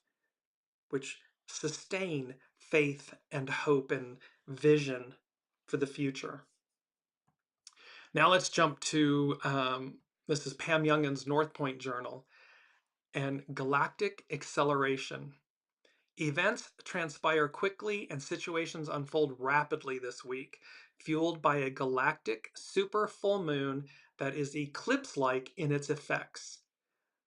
which sustain faith and hope and vision for the future. Now let's jump to this is Pam Youngin's North Point Journal and galactic acceleration. Events transpire quickly and situations unfold rapidly this week, fueled by a galactic super full moon that is eclipse-like in its effects.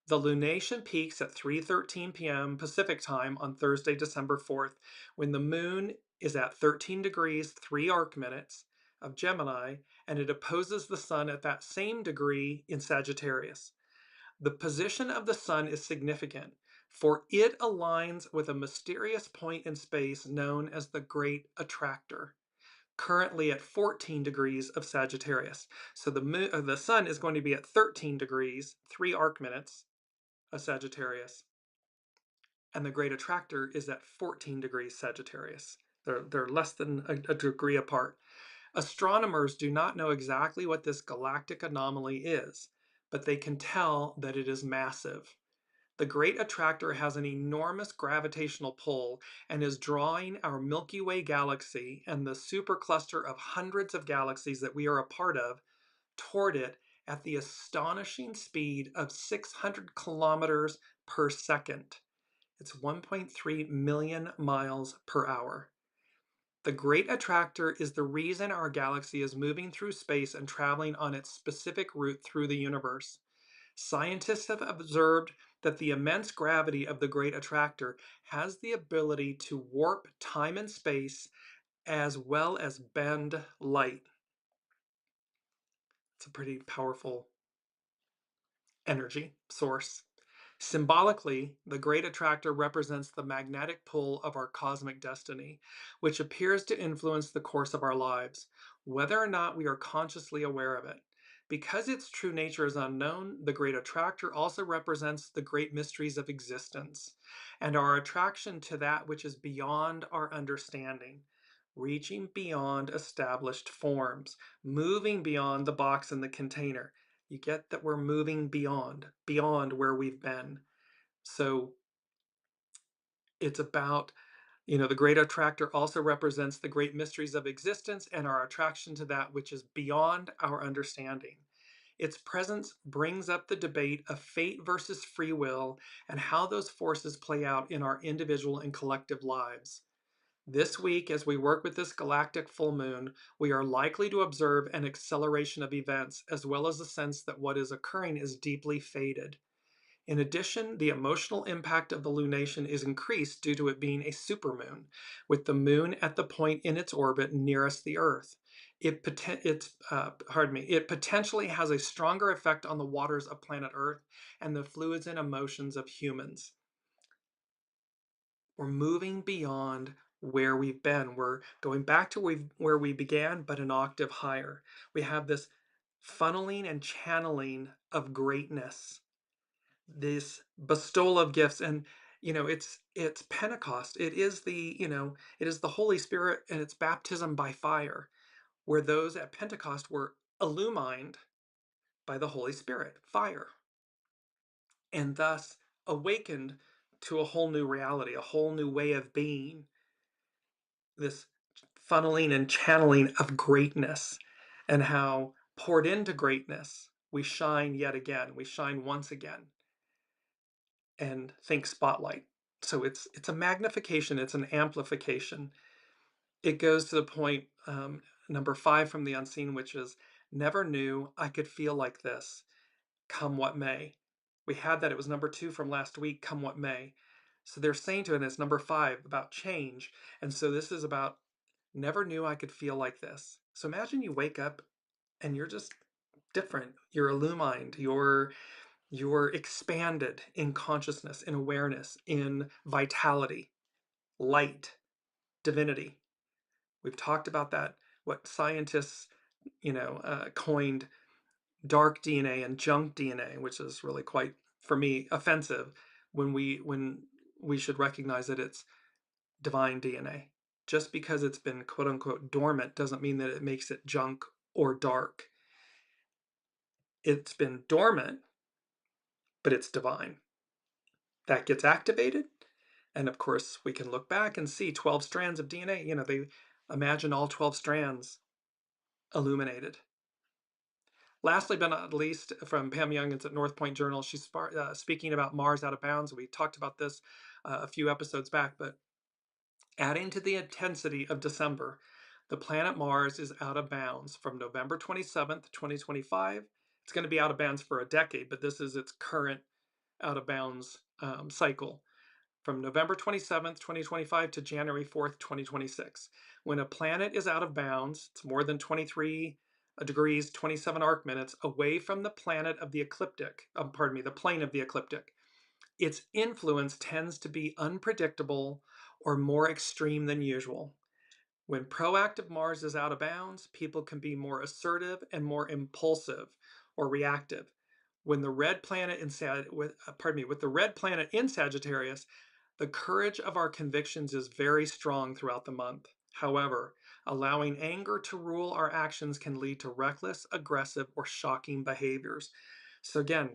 The lunation peaks at 3:13 p.m. Pacific time on Thursday, December 4th, when the moon is at 13 degrees 3 arc minutes of Gemini, and it opposes the sun at that same degree in Sagittarius. The position of the sun is significant, for it aligns with a mysterious point in space known as the Great Attractor, currently at 14 degrees of Sagittarius. So the sun is going to be at 13 degrees, 3 arc minutes of Sagittarius, and the Great Attractor is at 14 degrees Sagittarius. They're less than a degree apart. Astronomers do not know exactly what this galactic anomaly is, but they can tell that it is massive. The Great Attractor has an enormous gravitational pull and is drawing our Milky Way galaxy and the supercluster of hundreds of galaxies that we are a part of toward it at the astonishing speed of 600 kilometers per second. It's 1.3 million miles per hour. The Great Attractor is the reason our galaxy is moving through space and traveling on its specific route through the universe. Scientists have observed that the immense gravity of the Great Attractor has the ability to warp time and space as well as bend light. It's a pretty powerful energy source. Symbolically, the Great Attractor represents the magnetic pull of our cosmic destiny, which appears to influence the course of our lives, whether or not we are consciously aware of it. Because its true nature is unknown, the Great Attractor also represents the great mysteries of existence and our attraction to that which is beyond our understanding, reaching beyond established forms, moving beyond the box and the container. You get that we're moving beyond where we've been. So it's about, the Great Attractor also represents the great mysteries of existence and our attraction to that which is beyond our understanding. Its presence brings up the debate of fate versus free will and how those forces play out in our individual and collective lives. This week, as we work with this galactic full moon, we are likely to observe an acceleration of events, as well as a sense that what is occurring is deeply fated. In addition, the emotional impact of the lunation is increased due to it being a supermoon, with the moon at the point in its orbit nearest the Earth. It potentially has a stronger effect on the waters of planet Earth and the fluids and emotions of humans. We're moving beyond where we've been. We're going back to where we began, but an octave higher. We have this funneling and channeling of greatness, this bestowal of gifts. And it's Pentecost. It is it is the Holy Spirit, and it's baptism by fire, where those at Pentecost were illumined by the Holy Spirit, fire, and thus awakened to a whole new reality, a whole new way of being, this funneling and channeling of greatness, and how poured into greatness we shine yet again. We shine once again, and think spotlight. So it's a magnification, it's an amplification. It goes to the point, number 5 from the unseen, which is never knew I could feel like this, come what may. We had that. It was number 2 from last week, come what may. So they're saying to it, and it's number 5 about change. And so this is about never knew I could feel like this. So imagine you wake up and you're just different. You're illumined. You're expanded in consciousness, in awareness, in vitality, light, divinity. We've talked about that, what scientists, coined dark DNA and junk DNA, which is really quite, for me, offensive when we should recognize that it's divine DNA. Just because it's been quote unquote dormant doesn't mean that it makes it junk or dark. It's been dormant, but it's divine. That gets activated. And of course, we can look back and see 12 strands of DNA. They imagine all 12 strands illuminated. Lastly, but not least, from Pam Youngins at North Point Journal, she's speaking about Mars out of bounds. We talked about this a few episodes back, but adding to the intensity of December, the planet Mars is out of bounds from November 27th, 2025. It's going to be out of bounds for a decade, but this is its current out of bounds cycle, from November 27th, 2025 to January 4th, 2026. When a planet is out of bounds, it's more than 23 degrees, 27 arc minutes away from the planet of the ecliptic, the plane of the ecliptic. Its influence tends to be unpredictable or more extreme than usual. When proactive Mars is out of bounds, people can be more assertive and more impulsive or reactive. When the red planet with the red planet in Sagittarius, the courage of our convictions is very strong throughout the month. However, allowing anger to rule our actions can lead to reckless, aggressive, or shocking behaviors. So again,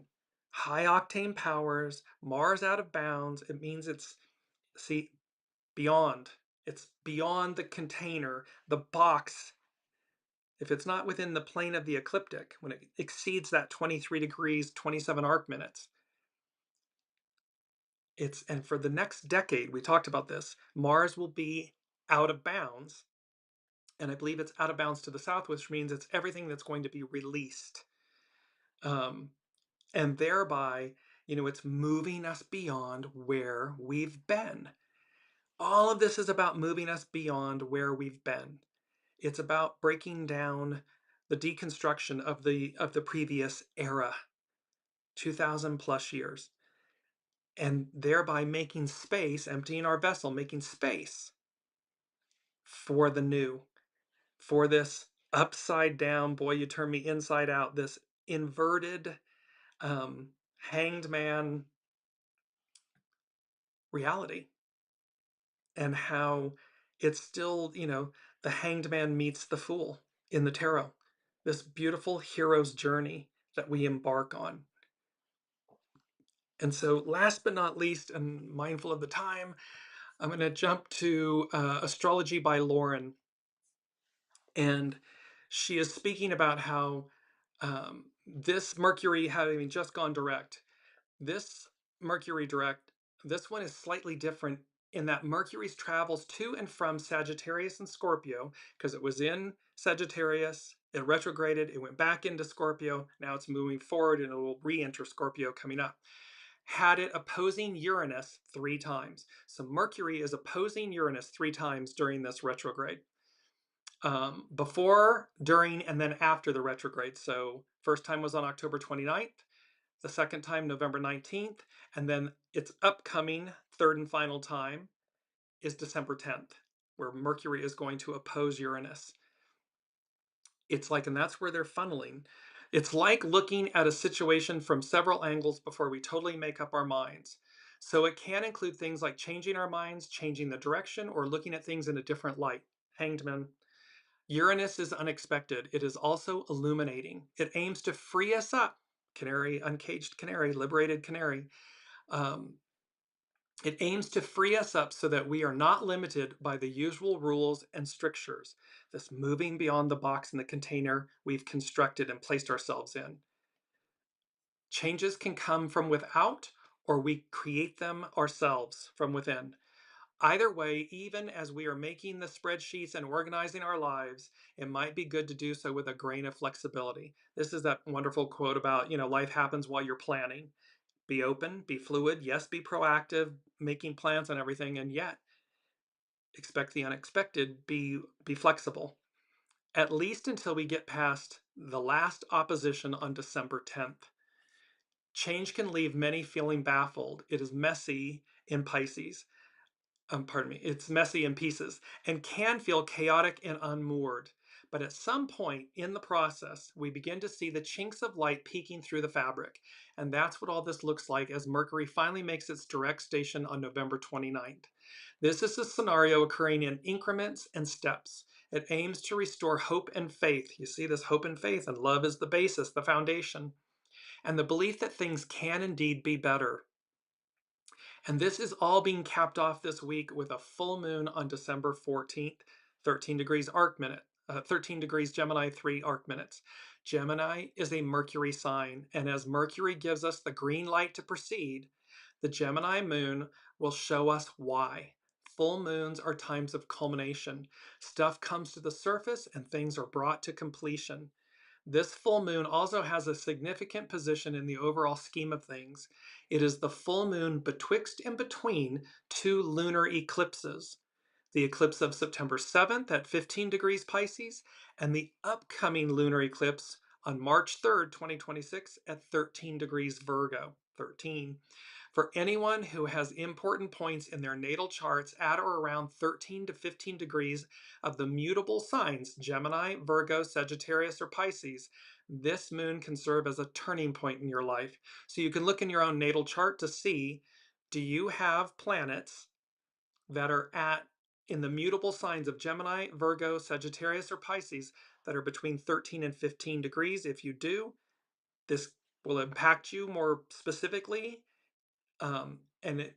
high octane powers, Mars out of bounds, it means see, beyond. It's beyond the container, the box. If it's not within the plane of the ecliptic, when it exceeds that 23 degrees, 27 arc minutes, and for the next decade, we talked about this, Mars will be out of bounds. And I believe it's out of bounds to the south, which means it's everything that's going to be released. Um, and thereby, it's moving us beyond where we've been. All of this is about moving us beyond where we've been. It's about breaking down the deconstruction of the previous era, 2000 plus years, and thereby making space, emptying our vessel, making space for the new, for this upside down, boy, you turn me inside out, this inverted, hanged man reality, and how it's still, the hanged man meets the fool in the tarot, this beautiful hero's journey that we embark on. And so, last but not least, and mindful of the time, I'm going to jump to Astrology by Lauren. And she is speaking about how this Mercury having just gone direct, this Mercury direct, this one is slightly different in that Mercury's travels to and from Sagittarius and Scorpio, because it was in Sagittarius, it retrograded, it went back into Scorpio, now it's moving forward and it will re-enter Scorpio coming up. Had it opposing Uranus 3 times. So Mercury is opposing Uranus 3 times during this retrograde. Before, during, and then after the retrograde. So first time was on October 29th, the second time November 19th, and then its upcoming third and final time is December 10th. where Mercury is going to oppose Uranus. It's like, and that's where they're funneling. It's like looking at a situation from several angles before we totally make up our minds. So it can include things like changing our minds, changing the direction, or looking at things in a different light. Hanged Man. Uranus is unexpected. It is also illuminating. It aims to free us up. Canary, uncaged canary, liberated canary. Um, it aims to free us up so that we are not limited by the usual rules and strictures, this moving beyond the box and the container we've constructed and placed ourselves in. Changes can come from without, or we create them ourselves from within. Either way, even as we are making the spreadsheets and organizing our lives, it might be good to do so with a grain of flexibility. This is that wonderful quote about, life happens while you're planning. Be open, be fluid, yes, be proactive, making plans and everything, and yet expect the unexpected, be flexible. At least until we get past the last opposition on December 10th. Change can leave many feeling baffled. It is messy in Pisces. Pardon me, it's messy in pieces and can feel chaotic and unmoored. But at some point in the process, we begin to see the chinks of light peeking through the fabric. And that's what all this looks like as Mercury finally makes its direct station on November 29th. This is a scenario occurring in increments and steps. It aims to restore hope and faith. You see this hope and faith, and love is the basis, the foundation, and the belief that things can indeed be better. And this is all being capped off this week with a full moon on December 14th, 13 degrees arc minute, 13 degrees Gemini, 3 arc minutes. Gemini is a Mercury sign, and as Mercury gives us the green light to proceed, the Gemini moon will show us why. Full moons are times of culmination. Stuff comes to the surface and things are brought to completion. This full moon also has a significant position in the overall scheme of things. It is the full moon betwixt and between two lunar eclipses, the eclipse of September 7th at 15 degrees Pisces and the upcoming lunar eclipse on March 3rd, 2026 at 13 degrees Virgo. 13. For anyone who has important points in their natal charts at or around 13 to 15 degrees of the mutable signs, Gemini, Virgo, Sagittarius, or Pisces, this moon can serve as a turning point in your life. So you can look in your own natal chart to see, do you have planets that are in the mutable signs of Gemini, Virgo, Sagittarius, or Pisces that are between 13 and 15 degrees? If you do, this will impact you more specifically, and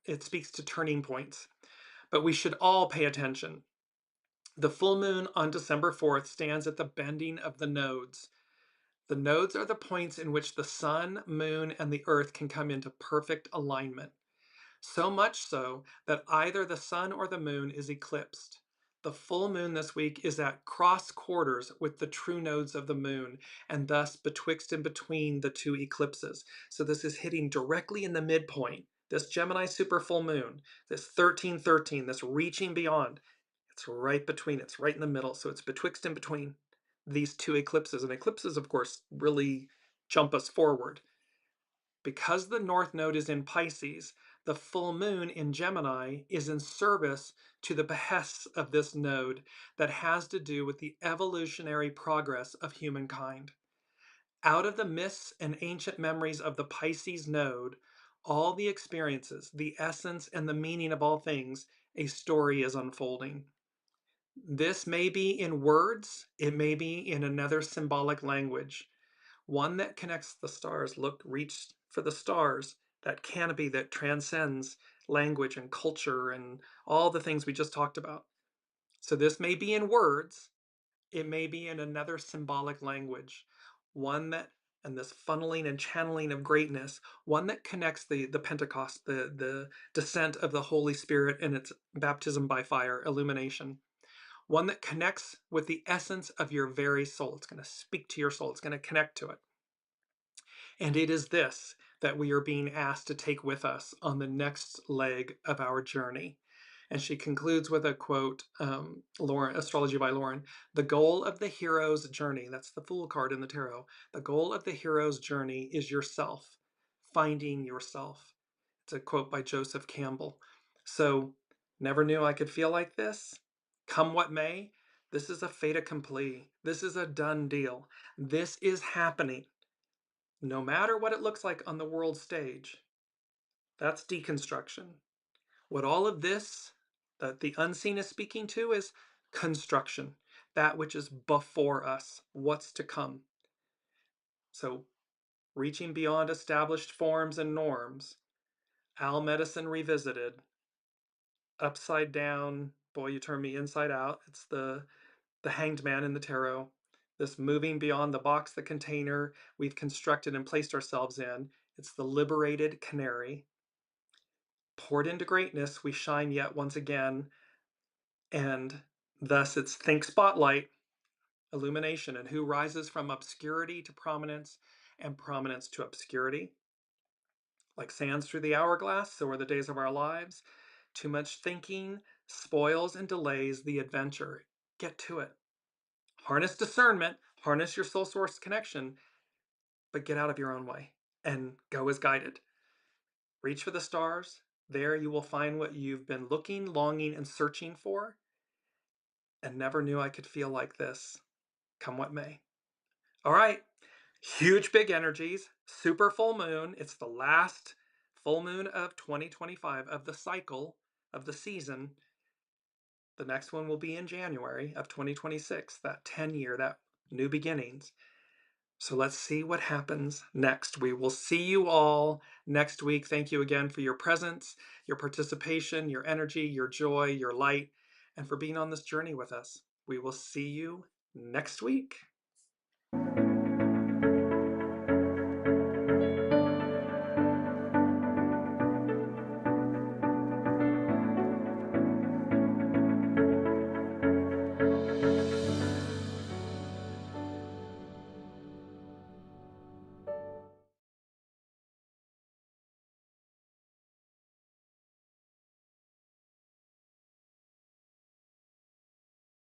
it speaks to turning points. But we should all pay attention. The full moon on December 4th stands at the bending of the nodes. The nodes are the points in which the sun, moon, and the earth can come into perfect alignment. So much so that either the sun or the moon is eclipsed. The full moon this week is at cross quarters with the true nodes of the moon, and thus betwixt and between the two eclipses. So this is hitting directly in the midpoint. This Gemini super full moon, this 1313, this reaching beyond, it's right between, it's right in the middle. So it's betwixt and between these two eclipses. And eclipses, of course, really jump us forward. Because the north node is in Pisces, the full moon in Gemini is in service to the behests of this node that has to do with the evolutionary progress of humankind. Out of the myths and ancient memories of the Pisces node, all the experiences, the essence, and the meaning of all things, a story is unfolding. This may be in words, it may be in another symbolic language, one that connects the stars. Look, reach for the stars, that canopy that transcends language and culture and all the things we just talked about. So this may be in words, it may be in another symbolic language, one that, and this funneling and channeling of greatness, one that connects the Pentecost, the descent of the Holy Spirit and its baptism by fire, illumination, one that connects with the essence of your very soul. It's going to speak to your soul. It's going to connect to it. And it is this that we are being asked to take with us on the next leg of our journey. And she concludes with a quote, Lauren, Astrology by Lauren, the goal of the hero's journey, that's the Fool card in the tarot, the goal of the hero's journey is yourself, finding yourself. It's a quote by Joseph Campbell. So, never knew I could feel like this. Come what may, this is a fait accompli. This is a done deal. This is happening. No matter what it looks like on the world stage, that's deconstruction. What all of this that the unseen is speaking to is construction, that which is before us, what's to come. So, reaching beyond established forms and norms, Al Medicine Revisited, upside down, boy, you turn me inside out. It's the hanged man in the tarot. This moving beyond the box, the container we've constructed and placed ourselves in. It's the liberated canary. Poured into greatness, we shine yet once again, and thus it's think spotlight, illumination, and who rises from obscurity to prominence and prominence to obscurity. Like sands through the hourglass, so are the days of our lives. Too much thinking spoils and delays the adventure. Get to it. Harness discernment, harness your soul source connection, but get out of your own way and go as guided. Reach for the stars. There you will find what you've been looking, longing, and searching for, and never knew I could feel like this, come what may. All right, huge big energies, super full moon. It's the last full moon of 2025 of the cycle of the season. The next one will be in January of 2026, that 10-year, that new beginnings. So let's see what happens next. We will see you all next week. Thank you again for your presence, your participation, your energy, your joy, your light, and for being on this journey with us. We will see you next week.